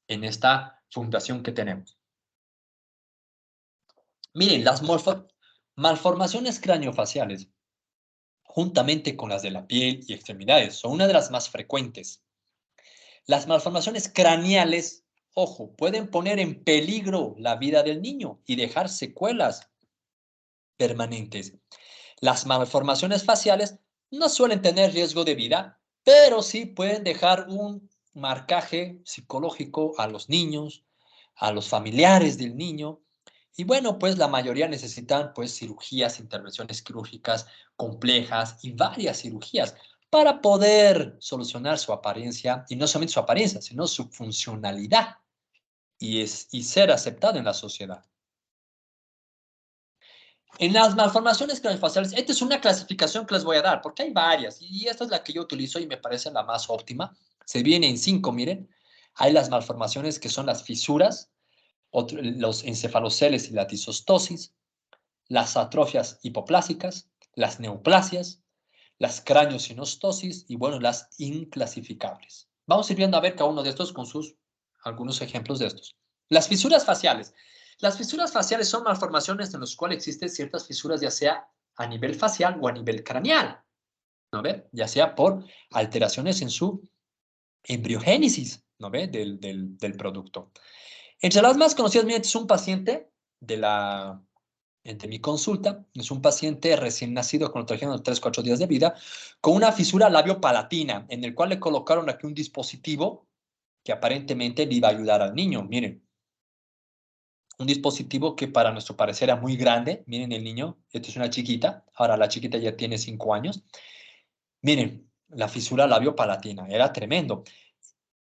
en esta fundación que tenemos. Miren, las malformaciones craniofaciales, juntamente con las de la piel y extremidades, son una de las más frecuentes. Las malformaciones craneales, ojo, pueden poner en peligro la vida del niño y dejar secuelas permanentes. Las malformaciones faciales no suelen tener riesgo de vida, pero sí pueden dejar un marcaje psicológico a los niños, a los familiares del niño. Y bueno, pues la mayoría necesitan pues cirugías, intervenciones quirúrgicas complejas y varias cirugías para poder solucionar su apariencia, y no solamente su apariencia, sino su funcionalidad y ser aceptado en la sociedad. En las malformaciones craniofaciales, esta es una clasificación que les voy a dar, porque hay varias, y esta es la que yo utilizo y me parece la más óptima. Se viene en 5, miren. Hay las malformaciones que son las fisuras, los encefaloceles y la disostosis, las atrofias hipoplásicas, las neoplasias, las craniosinostosis y, bueno, las inclasificables. Vamos a ir viendo a ver cada uno de estos con algunos ejemplos de estos. Las fisuras faciales. Las fisuras faciales son malformaciones en las cuales existen ciertas fisuras, ya sea a nivel facial o a nivel craneal, ¿no ve? Ya sea por alteraciones en su embriogénesis, ¿no ve? Del producto. Entre las más conocidas, miren, es un paciente de mi consulta, es un paciente recién nacido con lo trajeron 3-4 días de vida, con una fisura labiopalatina, en el cual le colocaron aquí un dispositivo que aparentemente le iba a ayudar al niño. Miren, un dispositivo que para nuestro parecer era muy grande. Miren el niño, esta es una chiquita, ahora la chiquita ya tiene 5 años. Miren, la fisura labiopalatina, era tremendo.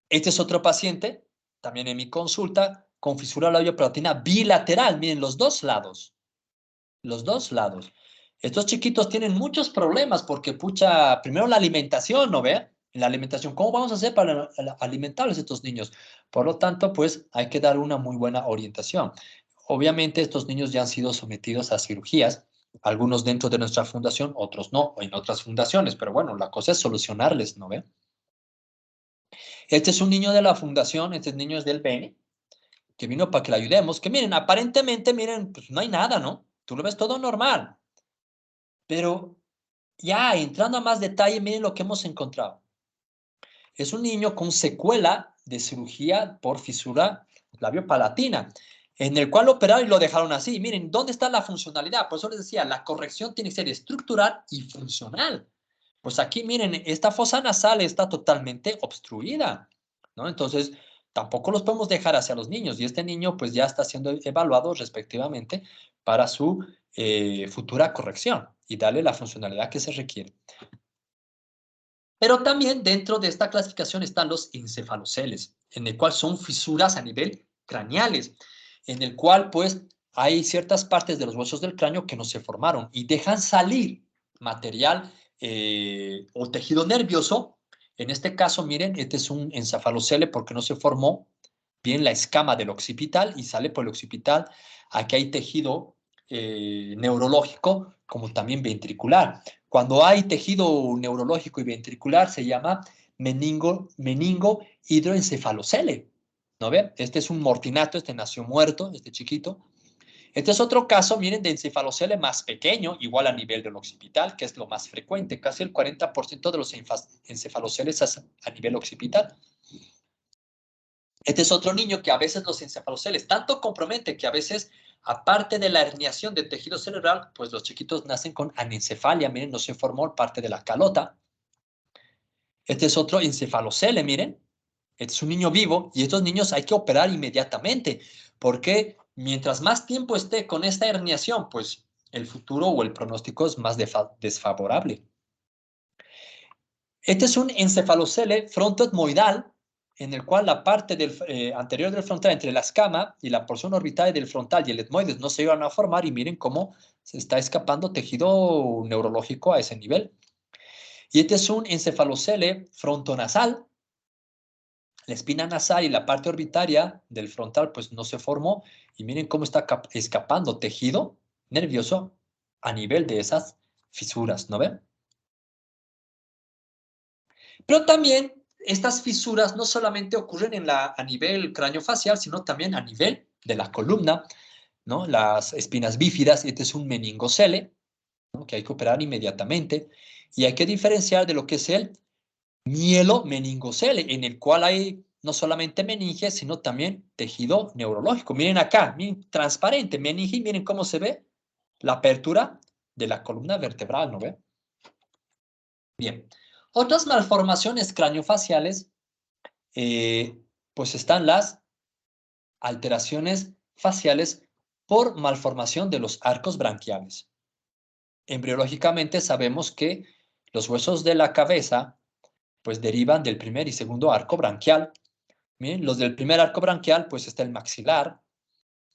Este es otro paciente, también en mi consulta, con fisura labiopalatina bilateral, miren, los dos lados. Los dos lados. Estos chiquitos tienen muchos problemas porque, pucha, primero la alimentación, ¿no ve? La alimentación, ¿cómo vamos a hacer para alimentarles a estos niños? Por lo tanto, pues hay que dar una muy buena orientación. Obviamente, estos niños ya han sido sometidos a cirugías, algunos dentro de nuestra fundación, otros no, o en otras fundaciones, pero bueno, la cosa es solucionarles, ¿no ve? Este es un niño de la fundación, este niño es del Bene, que vino para que le ayudemos, que miren, aparentemente, miren, pues no hay nada, ¿no? Tú lo ves todo normal. Pero ya entrando a más detalle, miren lo que hemos encontrado. Es un niño con secuela de cirugía por fisura labiopalatina, en el cual lo operaron y lo dejaron así. Miren, ¿dónde está la funcionalidad? Por eso les decía, la corrección tiene que ser estructural y funcional. Pues aquí, miren, esta fosa nasal está totalmente obstruida, ¿no? Entonces, tampoco los podemos dejar hacia los niños. Y este niño, pues ya está siendo evaluado respectivamente para su futura corrección y darle la funcionalidad que se requiere. Pero también dentro de esta clasificación están los encefaloceles, en el cual son fisuras a nivel craneales, en el cual pues hay ciertas partes de los huesos del cráneo que no se formaron y dejan salir material o tejido nervioso En este caso, miren, este es un encefalocele porque no se formó bien la escama del occipital y sale por el occipital. Aquí hay tejido neurológico como también ventricular. Cuando hay tejido neurológico y ventricular se llama meningo hidroencefalocele. ¿No ven? Este es un mortinato, este nació muerto, este chiquito. Este es otro caso, miren, de encefalocele más pequeño, igual a nivel del occipital, que es lo más frecuente. Casi el 40% de los encefaloceles es a nivel occipital. Este es otro niño que a veces los encefaloceles tanto compromete que a veces, aparte de la herniación del tejido cerebral, pues los chiquitos nacen con anencefalia, miren, no se formó parte de la calota. Este es otro encefalocele, miren. Este es un niño vivo y estos niños hay que operar inmediatamente porque mientras más tiempo esté con esta herniación, pues el futuro o el pronóstico es más desfavorable. Este es un encefalocele frontoetmoidal en el cual la parte anterior del frontal entre la escama y la porción orbital del frontal y el etmoides no se iban a formar y miren cómo se está escapando tejido neurológico a ese nivel. Y este es un encefalocele frontonasal. La espina nasal y la parte orbitaria del frontal pues no se formó y miren cómo está escapando tejido nervioso a nivel de esas fisuras, ¿no ven? Pero también estas fisuras no solamente ocurren a nivel craneofacial, sino también a nivel de la columna, ¿no? Las espinas bífidas, este es un meningocele, ¿no? Que hay que operar inmediatamente y hay que diferenciar de lo que es el mielomeningocele, en el cual hay no solamente meninge, sino también tejido neurológico. Miren acá, miren, transparente, meninge, miren cómo se ve la apertura de la columna vertebral, ¿no ve? Bien. Otras malformaciones craneofaciales, pues están las alteraciones faciales por malformación de los arcos branquiales. Embriológicamente sabemos que los huesos de la cabeza pues derivan del primer y segundo arco branquial. Bien, los del primer arco branquial, pues está el maxilar,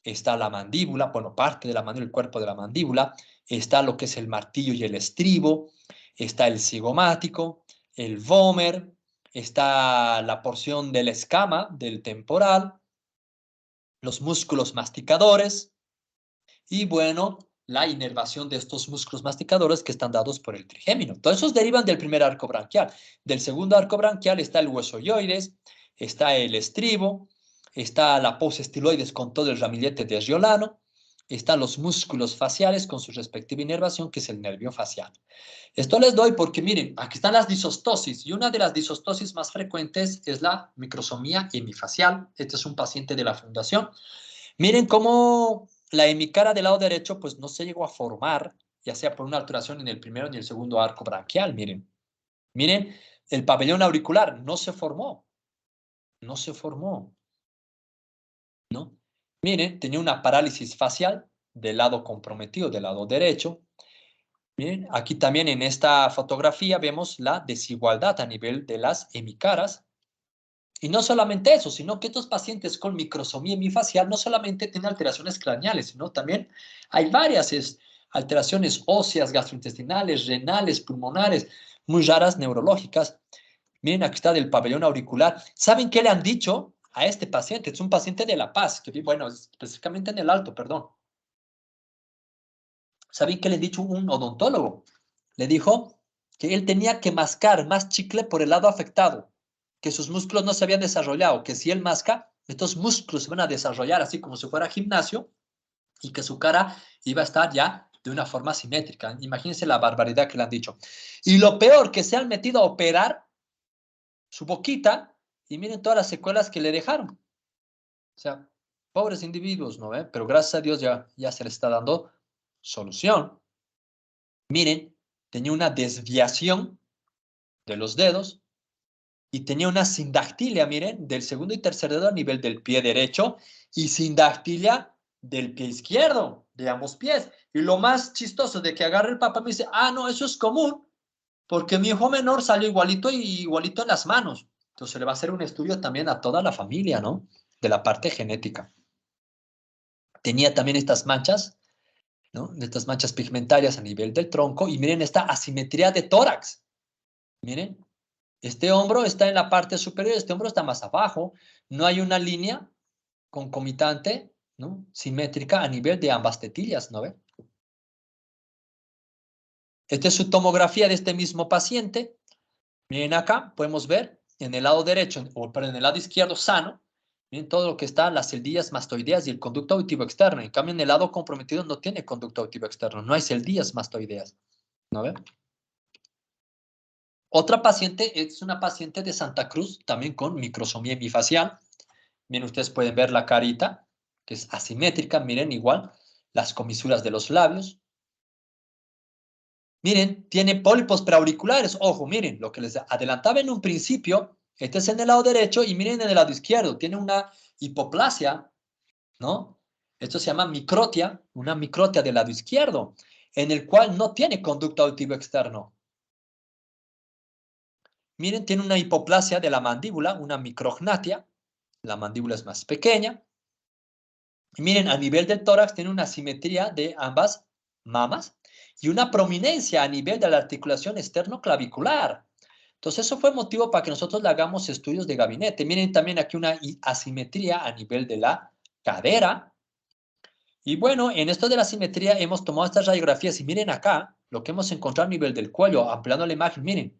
está la mandíbula, bueno, parte de la mandíbula, el cuerpo de la mandíbula, está lo que es el martillo y el estribo, está el cigomático, el vómer, está la porción de la escama del temporal, los músculos masticadores y, bueno, la inervación de estos músculos masticadores que están dados por el trigémino. Todos esos derivan del primer arco branquial. Del segundo arco branquial está el hueso yoides, está el estribo, está la pose estiloides con todo el ramillete de Giolano, están los músculos faciales con su respectiva inervación, que es el nervio facial. Esto les doy porque, miren, aquí están las disostosis, y una de las disostosis más frecuentes es la microsomía hemifacial. Este es un paciente de la fundación. Miren cómo la hemicara del lado derecho pues no se llegó a formar, ya sea por una alteración en el primero ni el segundo arco branquial, miren. Miren, el pabellón auricular no se formó, no se formó, ¿no? Miren, tenía una parálisis facial del lado comprometido, del lado derecho. Miren, aquí también en esta fotografía vemos la desigualdad a nivel de las hemicaras. Y no solamente eso, sino que estos pacientes con microsomía hemifacial no solamente tienen alteraciones craneales, sino también hay varias alteraciones óseas, gastrointestinales, renales, pulmonares, muy raras, neurológicas. Miren, aquí está del pabellón auricular. ¿Saben qué le han dicho a este paciente? Es un paciente de La Paz, que bueno, específicamente en el Alto, perdón. ¿Saben qué le ha dicho un odontólogo? Le dijo que él tenía que mascar más chicle por el lado afectado, que sus músculos no se habían desarrollado, que si él masca, estos músculos se van a desarrollar así como si fuera gimnasio y que su cara iba a estar ya de una forma simétrica. Imagínense la barbaridad que le han dicho. Y lo peor, que se han metido a operar su boquita y miren todas las secuelas que le dejaron. O sea, pobres individuos, ¿no? Pero gracias a Dios ya se le está dando solución. Miren, tenía una desviación de los dedos y tenía una sindactilia, miren, del segundo y tercer dedo a nivel del pie derecho y sindactilia del pie izquierdo, de ambos pies. Y lo más chistoso de que agarre el papá me dice, ah, no, eso es común, porque mi hijo menor salió igualito y igualito en las manos. Entonces le va a hacer un estudio también a toda la familia, ¿no? De la parte genética. Tenía también estas manchas, ¿no? Estas manchas pigmentarias a nivel del tronco y miren esta asimetría de tórax. Miren, Este hombro está en la parte superior, este hombro está más abajo. No hay una línea concomitante, ¿no? Simétrica a nivel de ambas tetillas, ¿no ve? Esta es su tomografía de este mismo paciente. Miren acá, podemos ver en el lado derecho, o perdón, en el lado izquierdo sano, miren todo lo que está, las celdillas mastoideas y el conducto auditivo externo. En cambio, en el lado comprometido no tiene conducto auditivo externo, no hay celdillas mastoideas, ¿no ve? Otra paciente es una paciente de Santa Cruz, también con microsomía hemifacial. Miren, ustedes pueden ver la carita, que es asimétrica, miren igual, las comisuras de los labios. Miren, tiene pólipos preauriculares. Ojo, miren, lo que les adelantaba en un principio, este es en el lado derecho y miren en el lado izquierdo, tiene una hipoplasia, ¿no? Esto se llama microtia, una microtia del lado izquierdo, en el cual no tiene conducto auditivo externo. Miren, tiene una hipoplasia de la mandíbula, una micrognatia, la mandíbula es más pequeña. Y miren, a nivel del tórax tiene una simetría de ambas mamas y una prominencia a nivel de la articulación externo-clavicular. Entonces, eso fue motivo para que nosotros le hagamos estudios de gabinete. Miren también aquí una asimetría a nivel de la cadera. Y bueno, en esto de la simetría hemos tomado estas radiografías y miren acá lo que hemos encontrado a nivel del cuello, ampliando la imagen, miren.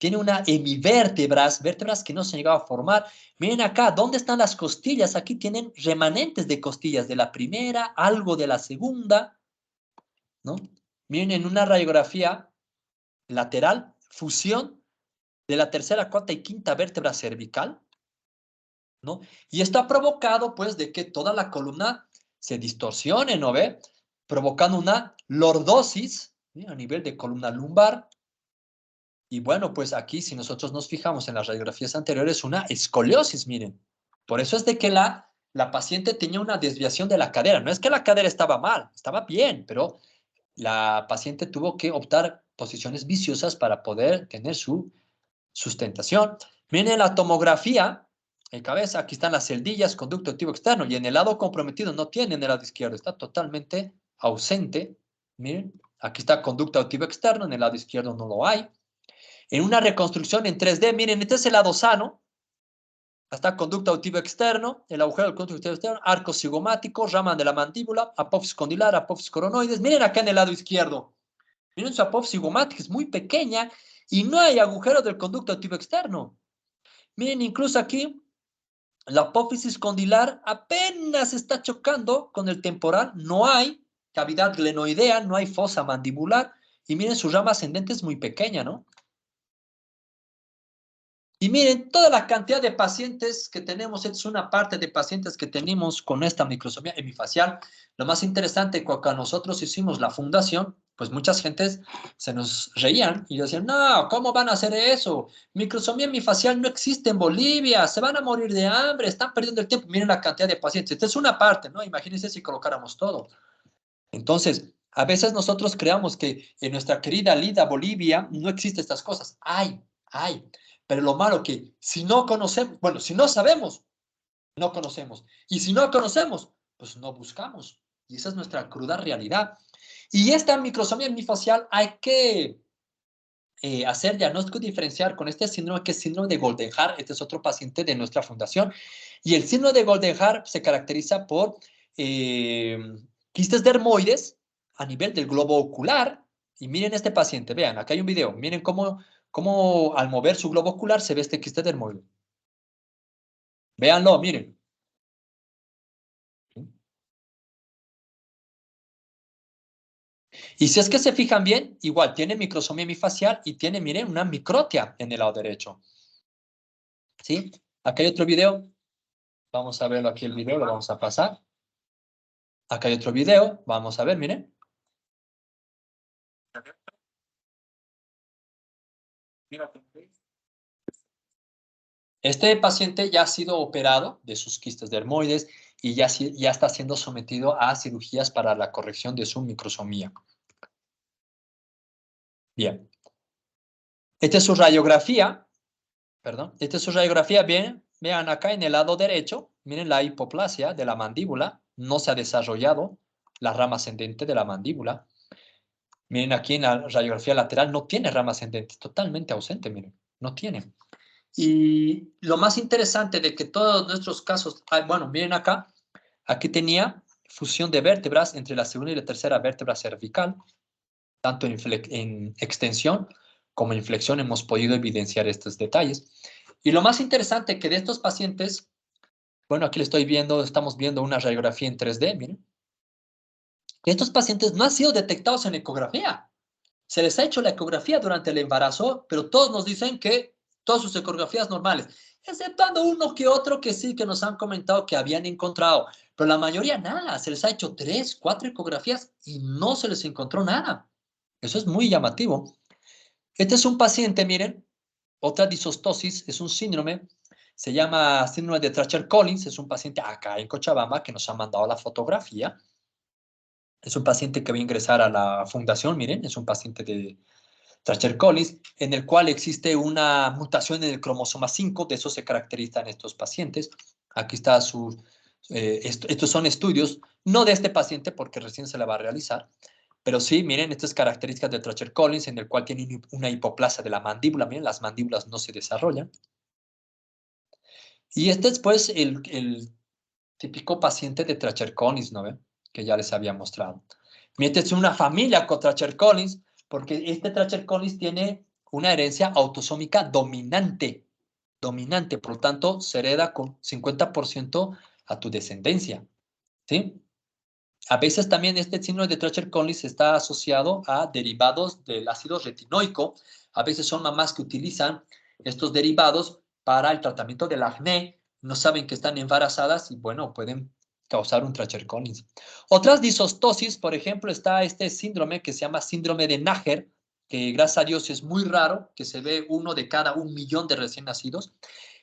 Tiene una hemivértebras, vértebras que no se han llegado a formar. Miren acá, ¿dónde están las costillas? Aquí tienen remanentes de costillas de la primera, algo de la segunda, ¿no? Miren en una radiografía lateral, fusión de la tercera, cuarta y quinta vértebra cervical, ¿no? Y esto ha provocado, pues, de que toda la columna se distorsione, ¿no ve? Provocando una lordosis, ¿sí? A nivel de columna lumbar. Y bueno, pues aquí, si nosotros nos fijamos en las radiografías anteriores, una escoliosis, miren. Por eso es de que la paciente tenía una desviación de la cadera. No es que la cadera estaba mal, estaba bien, pero la paciente tuvo que optar posiciones viciosas para poder tener su sustentación. Miren la tomografía en cabeza, aquí están las celdillas, conducto activo externo, y en el lado comprometido no tiene en el lado izquierdo, está totalmente ausente. Miren, aquí está conducto activo externo, en el lado izquierdo no lo hay. En una reconstrucción en 3D, miren, este es el lado sano, está conducto auditivo externo, el agujero del conducto auditivo externo, arco cigomático, rama de la mandíbula, apófisis condilar, apófisis coronoides. Miren acá en el lado izquierdo, miren su apófisis cigomática, es muy pequeña y no hay agujero del conducto auditivo externo. Miren, incluso aquí, la apófisis condilar apenas está chocando con el temporal, no hay cavidad glenoidea, no hay fosa mandibular, y miren, su rama ascendente es muy pequeña, ¿no? Y miren, toda la cantidad de pacientes que tenemos, es una parte de pacientes que tenemos con esta microsomía hemifacial. Lo más interesante, cuando nosotros hicimos la fundación, pues muchas gentes se nos reían y decían, no, ¿cómo van a hacer eso? Microsomía hemifacial no existe en Bolivia, se van a morir de hambre, están perdiendo el tiempo. Miren la cantidad de pacientes. Esta es una parte, ¿no? Imagínense si colocáramos todo. Entonces, a veces nosotros creamos que en nuestra querida Lida, Bolivia, no existen estas cosas. Hay. Pero lo malo que si no conocemos, bueno, si no sabemos, no conocemos. Y si no conocemos, pues no buscamos. Y esa es nuestra cruda realidad. Y esta microsomía hemifacial hay que hacer diagnóstico diferencial con este síndrome que es síndrome de Goldenhar. Este es otro paciente de nuestra fundación. Y el síndrome de Goldenhar se caracteriza por quistes dermoides a nivel del globo ocular. Y miren este paciente, vean, acá hay un video. Miren cómo al mover su globo ocular se ve este quiste dermoide. Véanlo, miren. Y si es que se fijan bien, igual tiene microsomía hemifacial y tiene, miren, una microtia en el lado derecho. ¿Sí? Acá hay otro video. Vamos a verlo aquí el video, lo vamos a pasar. Acá hay otro video. Vamos a ver, miren. Este paciente ya ha sido operado de sus quistes dermoides y ya está siendo sometido a cirugías para la corrección de su microsomía. Bien. Esta es su radiografía. Perdón. Esta es su radiografía. Bien, vean acá en el lado derecho. Miren la hipoplasia de la mandíbula. No se ha desarrollado la rama ascendente de la mandíbula. Miren aquí en la radiografía lateral no tiene rama ascendente, totalmente ausente, miren. no tienen. Y lo más interesante de que todos nuestros casos, bueno, miren acá, aquí tenía fusión de vértebras entre la segunda y la tercera vértebra cervical, tanto en extensión como en flexión hemos podido evidenciar estos detalles. Y lo más interesante que de estos pacientes, bueno, aquí le estoy viendo, estamos viendo una radiografía en 3D, miren, que estos pacientes no han sido detectados en ecografía. Se les ha hecho la ecografía durante el embarazo, pero todos nos dicen que todas sus ecografías normales, exceptuando uno que otro que sí que nos han comentado que habían encontrado, pero la mayoría nada, se les ha hecho 3, 4 ecografías y no se les encontró nada. Eso es muy llamativo. Este es un paciente, miren, otra disostosis, es un síndrome, se llama síndrome de Tracher-Collins, es un paciente acá en Cochabamba que nos ha mandado la fotografía. Es un paciente que va a ingresar a la fundación, miren, es un paciente de Tracher-Collins, en el cual existe una mutación en el cromosoma 5, de eso se caracterizan estos pacientes. Aquí está estos son estudios, no de este paciente porque recién se la va a realizar, pero sí, miren, estas características de Tracher-Collins, en el cual tiene una hipoplasia de la mandíbula, miren, las mandíbulas no se desarrollan. Y este es pues el típico paciente de Tracher-Collins, ¿no ven? Que ya les había mostrado. Miren, es una familia con Tracher-Collins, porque este Tracher-Collins tiene una herencia autosómica dominante, por lo tanto, se hereda con 50% a tu descendencia, ¿sí? A veces también este síndrome de Treacher-Collins está asociado a derivados del ácido retinoico. A veces son mamás que utilizan estos derivados para el tratamiento del acné, no saben que están embarazadas y bueno, pueden causar un Treacher-Collins. Otras disostosis, por ejemplo, está este síndrome que se llama síndrome de Nager, que gracias a Dios es muy raro, que se ve uno de cada 1 millón de recién nacidos,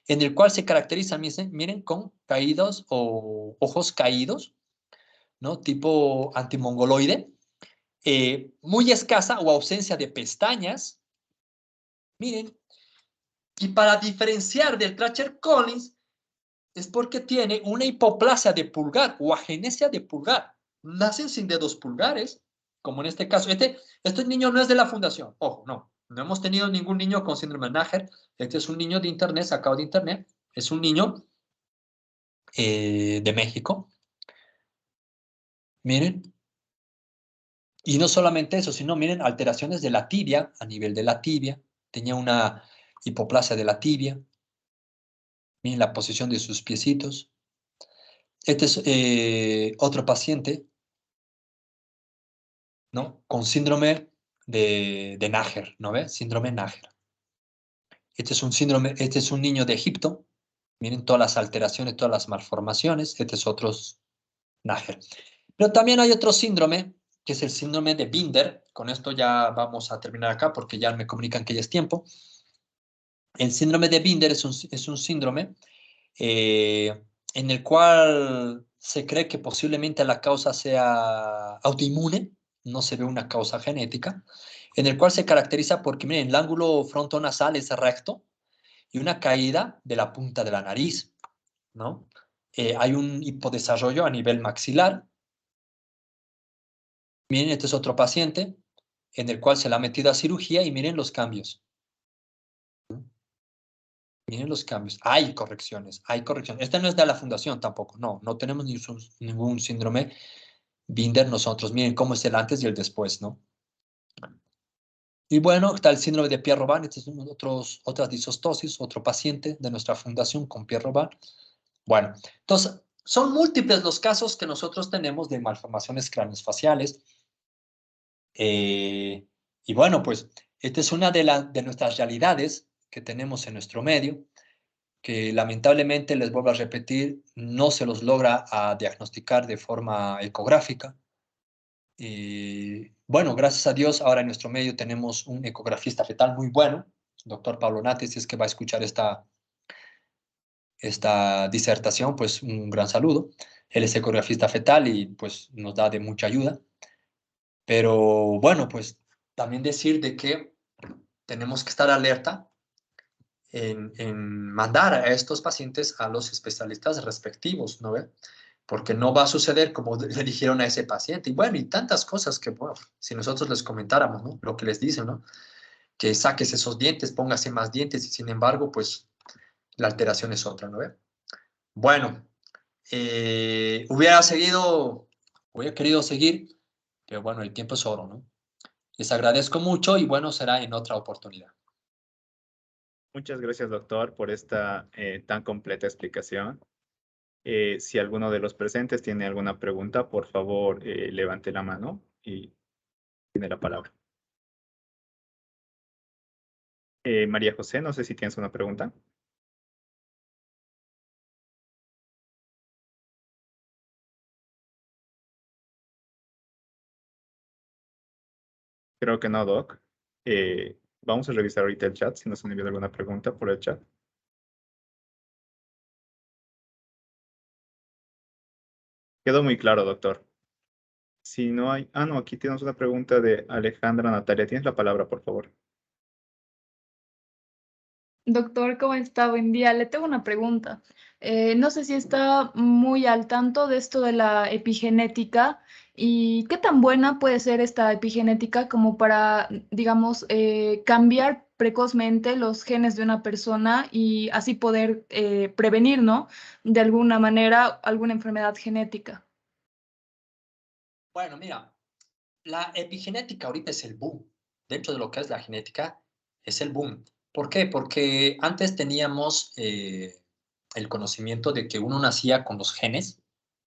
en el cual se caracteriza, miren, con caídos o ojos caídos, ¿no? Tipo antimongoloide, muy escasa o ausencia de pestañas. Miren, y para diferenciar del Treacher-Collins es porque tiene una hipoplasia de pulgar o agenesia de pulgar. Nacen sin dedos pulgares, como en este caso. Este niño no es de la fundación, ojo, no. No hemos tenido ningún niño con síndrome de Nager. Este es un niño de internet, sacado de internet. Es un niño de México. Miren, y no solamente eso, sino miren, alteraciones de la tibia, a nivel de la tibia. Tenía una hipoplasia de la tibia. Miren la posición de sus piecitos. Este es otro paciente, ¿no? Con síndrome de Nager, ¿no ve? Síndrome Nager. Este es un niño de Egipto. Miren todas las alteraciones, todas las malformaciones. Este es otro Nager. Pero también hay otro síndrome, que es el síndrome de Binder. Con esto ya vamos a terminar acá porque ya me comunican que ya es tiempo. El síndrome de Binder es un síndrome en el cual se cree que posiblemente la causa sea autoinmune, no se ve una causa genética, en el cual se caracteriza porque, miren, el ángulo frontonasal es recto y una caída de la punta de la nariz, ¿no? Hay un hipodesarrollo a nivel maxilar. Miren, este es otro paciente en el cual se le ha metido a cirugía y miren los cambios. Miren los cambios. Hay correcciones, hay correcciones. Este no es de la fundación tampoco. No, no tenemos ningún síndrome Binder nosotros. Miren cómo es el antes y el después, ¿no? Y bueno, está el síndrome de Pierre-Robin. Este es otras disostosis, otro paciente de nuestra fundación con Pierre-Robin. Bueno, entonces, son múltiples los casos que nosotros tenemos de malformaciones craneofaciales. Y bueno, pues, esta es una de nuestras realidades que tenemos en nuestro medio, que lamentablemente, les vuelvo a repetir, no se los logra diagnosticar de forma ecográfica. Y bueno, gracias a Dios, ahora en nuestro medio tenemos un ecografista fetal muy bueno, doctor Pablo Nates, si es que va a escuchar esta disertación, pues un gran saludo. Él es ecografista fetal y pues nos da de mucha ayuda. Pero bueno, pues también decir de que tenemos que estar alerta en mandar a estos pacientes a los especialistas respectivos, ¿no ve? Porque no va a suceder como le dijeron a ese paciente. Y bueno, y tantas cosas que, bueno, si nosotros les comentáramos, ¿no? Lo que les dicen, ¿no? que saques esos dientes, póngase más dientes y sin embargo, pues la alteración es otra, ¿no ve? Bueno, hubiera querido seguir, pero bueno, el tiempo es oro, ¿no? Les agradezco mucho y bueno, será en otra oportunidad. Muchas gracias, doctor, por esta tan completa explicación. Si alguno de los presentes tiene alguna pregunta, por favor, levante la mano y tiene la palabra. María José, no sé si tienes una pregunta. Creo que no, Doc. Vamos a revisar ahorita el chat, si nos han enviado alguna pregunta por el chat. Quedó muy claro, doctor. Si no hay... Ah, no, aquí tenemos una pregunta de Alejandra Natalia. Tienes la palabra, por favor. Doctor, ¿cómo está? Buen día. Le tengo una pregunta. No sé si está muy al tanto de esto de la epigenética y qué tan buena puede ser esta epigenética como para, digamos, cambiar precozmente los genes de una persona y así poder prevenir, ¿no? De alguna manera, alguna enfermedad genética. Bueno, mira, la epigenética ahorita es el boom. Dentro de lo que es la genética, es el boom. ¿Por qué? Porque antes teníamos el conocimiento de que uno nacía con los genes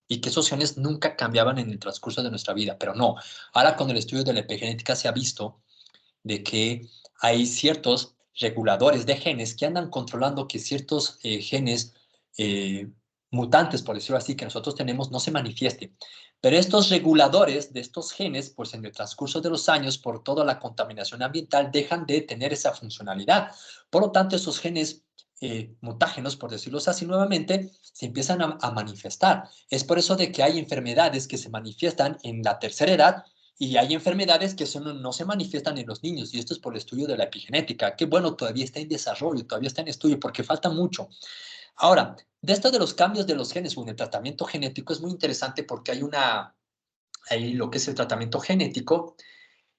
y que esos genes nunca cambiaban en el transcurso de nuestra vida, pero no. Ahora con el estudio de la epigenética se ha visto de que hay ciertos reguladores de genes que andan controlando que ciertos genes eh, mutantes, por decirlo así, que nosotros tenemos, no se manifiesten. Pero estos reguladores de estos genes, pues en el transcurso de los años, por toda la contaminación ambiental, dejan de tener esa funcionalidad. Por lo tanto, esos genes mutágenos, por decirlo así nuevamente, se empiezan a manifestar. Es por eso de que hay enfermedades que se manifiestan en la tercera edad y hay enfermedades que no se manifiestan en los niños, y esto es por el estudio de la epigenética, que bueno, todavía está en desarrollo, todavía está en estudio, porque falta mucho. Ahora, de esto de los cambios de los genes o en el tratamiento genético es muy interesante porque hay lo que es el tratamiento genético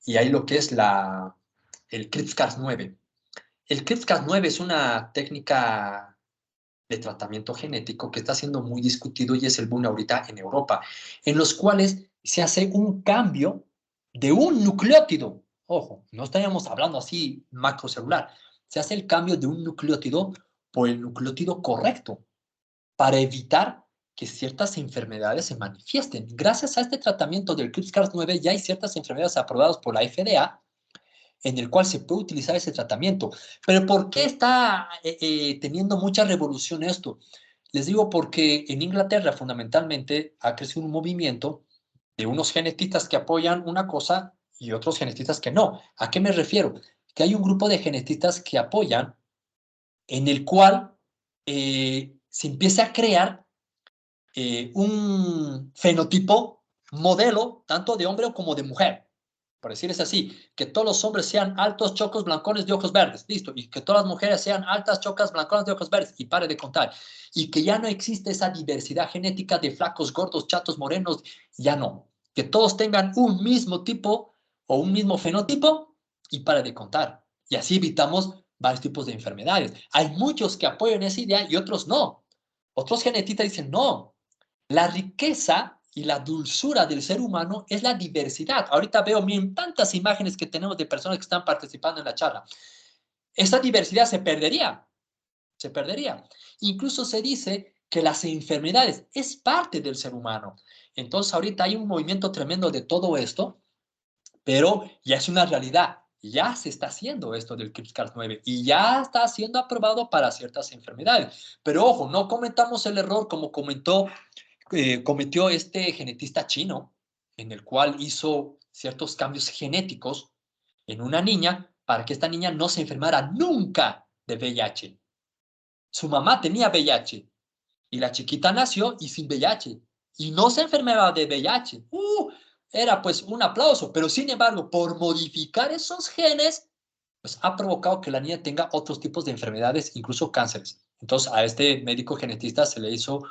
y hay lo que es el CRISPR-Cas9. El CRISPR-Cas9 es una técnica de tratamiento genético que está siendo muy discutido y es el boom ahorita en Europa, en los cuales se hace un cambio de un nucleótido. Ojo, no estaríamos hablando así macrocelular. Se hace el cambio de un nucleótido por el nucleótido correcto para evitar que ciertas enfermedades se manifiesten. Gracias a este tratamiento del CRISPR-Cas9 ya hay ciertas enfermedades aprobadas por la FDA en el cual se puede utilizar ese tratamiento. Pero ¿por qué está teniendo mucha revolución esto? Les digo porque en Inglaterra fundamentalmente ha crecido un movimiento de unos genetistas que apoyan una cosa y otros genetistas que no. ¿A qué me refiero? Que hay un grupo de genetistas que apoyan en el cual se empieza a crear un fenotipo modelo tanto de hombre como de mujer. Por decirles así, que todos los hombres sean altos, chocos, blancones de ojos verdes, listo, y que todas las mujeres sean altas, chocas, blancones de ojos verdes, y pare de contar. Y que ya no existe esa diversidad genética de flacos, gordos, chatos, morenos, ya no. Que todos tengan un mismo tipo o un mismo fenotipo y pare de contar. Y así evitamos varios tipos de enfermedades. Hay muchos que apoyan esa idea y otros no. Otros genetistas dicen, no, la riqueza y la dulzura del ser humano es la diversidad. Ahorita veo, miren, tantas imágenes que tenemos de personas que están participando en la charla. Esa diversidad se perdería, se perdería. Incluso se dice que las enfermedades es parte del ser humano. Entonces ahorita hay un movimiento tremendo de todo esto, pero ya es una realidad. Ya se está haciendo esto del CRISPR-Cas9 y ya está siendo aprobado para ciertas enfermedades. Pero ojo, no cometamos el error como cometió este genetista chino, en el cual hizo ciertos cambios genéticos en una niña para que esta niña no se enfermara nunca de VIH. Su mamá tenía VIH y la chiquita nació y sin VIH y no se enfermaba de VIH. Era pues un aplauso, pero sin embargo, por modificar esos genes, pues ha provocado que la niña tenga otros tipos de enfermedades, incluso cánceres. Entonces, a este médico genetista se le hizo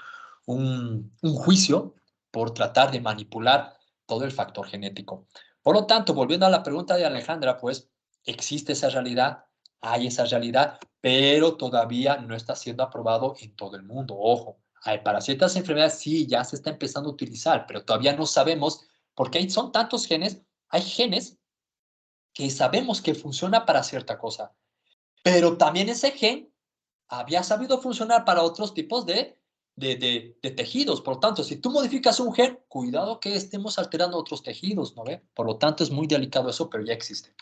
un juicio por tratar de manipular todo el factor genético. Por lo tanto, volviendo a la pregunta de Alejandra, pues existe esa realidad, hay esa realidad, pero todavía no está siendo aprobado en todo el mundo. Ojo, para ciertas enfermedades sí ya se está empezando a utilizar, pero todavía no sabemos, porque son tantos genes, hay genes que sabemos que funciona para cierta cosa, pero también ese gen había sabido funcionar para otros tipos de tejidos. Por lo tanto, si tú modificas un gen, cuidado que estemos alterando otros tejidos, ¿no ve? Por lo tanto, es muy delicado eso, pero ya existe.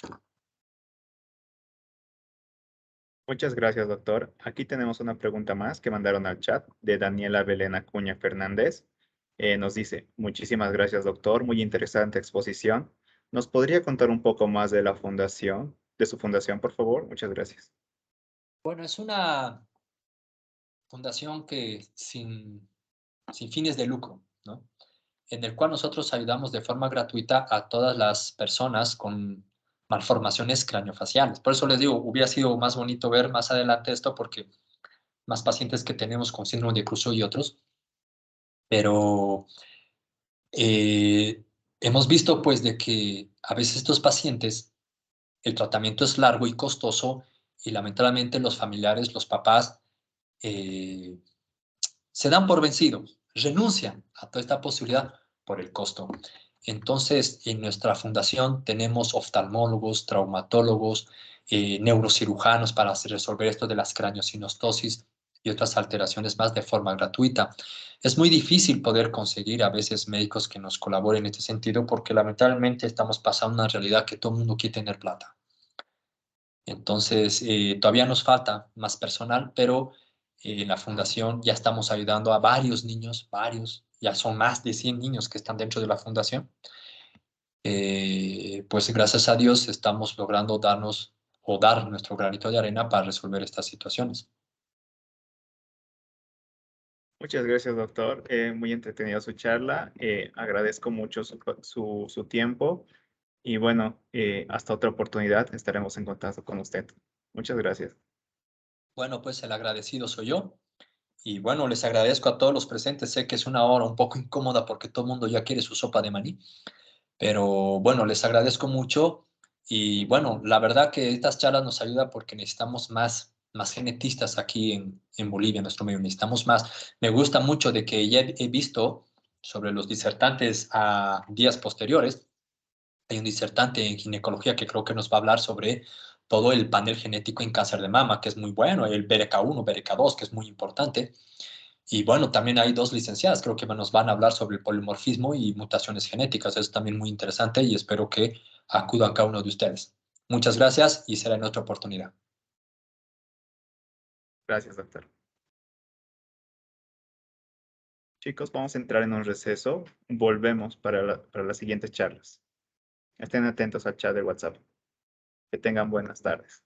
Muchas gracias, doctor. Aquí tenemos una pregunta más que mandaron al chat de Daniela Belén Acuña Fernández. Nos dice, muchísimas gracias, doctor. Muy interesante exposición. ¿Nos podría contar un poco más de la fundación, de su fundación, por favor? Muchas gracias. Bueno, es una fundación que sin fines de lucro, ¿no? En el cual nosotros ayudamos de forma gratuita a todas las personas con malformaciones craneofaciales. Por eso les digo, hubiera sido más bonito ver más adelante esto porque más pacientes que tenemos con síndrome de Cruzó y otros, pero hemos visto pues de que a veces estos pacientes el tratamiento es largo y costoso y lamentablemente los familiares, los papás, eh, se dan por vencidos, renuncian a toda esta posibilidad por el costo. Entonces, en nuestra fundación tenemos oftalmólogos, traumatólogos, neurocirujanos para resolver esto de las craneosinostosis y otras alteraciones más de forma gratuita. Es muy difícil poder conseguir a veces médicos que nos colaboren en este sentido porque lamentablemente estamos pasando una realidad que todo el mundo quiere tener plata. Entonces, todavía nos falta más personal, pero en la fundación ya estamos ayudando a varios niños, ya son más de 100 niños que están dentro de la fundación. Pues gracias a Dios estamos logrando darnos o dar nuestro granito de arena para resolver estas situaciones. Muchas gracias, doctor. Muy entretenida su charla. Agradezco mucho su tiempo. Y bueno, hasta otra oportunidad estaremos en contacto con usted. Muchas gracias. Bueno, pues el agradecido soy yo. Y bueno, les agradezco a todos los presentes. Sé que es una hora un poco incómoda porque todo el mundo ya quiere su sopa de maní. Pero bueno, les agradezco mucho y bueno, la verdad que estas charlas nos ayudan porque necesitamos más genetistas aquí en Bolivia, en nuestro medio, necesitamos más. Me gusta mucho de que ya he visto sobre los disertantes a días posteriores. Hay un disertante en ginecología que creo que nos va a hablar sobre todo el panel genético en cáncer de mama, que es muy bueno, el BRCA1, BRCA2, que es muy importante. Y bueno, también hay dos licenciadas, creo que nos van a hablar sobre el polimorfismo y mutaciones genéticas. Eso es también muy interesante y espero que acudan cada uno de ustedes. Muchas gracias y será en otra oportunidad. Gracias, doctor. Chicos, vamos a entrar en un receso. Volvemos para las siguientes charlas. Estén atentos al chat de WhatsApp. Que tengan buenas tardes.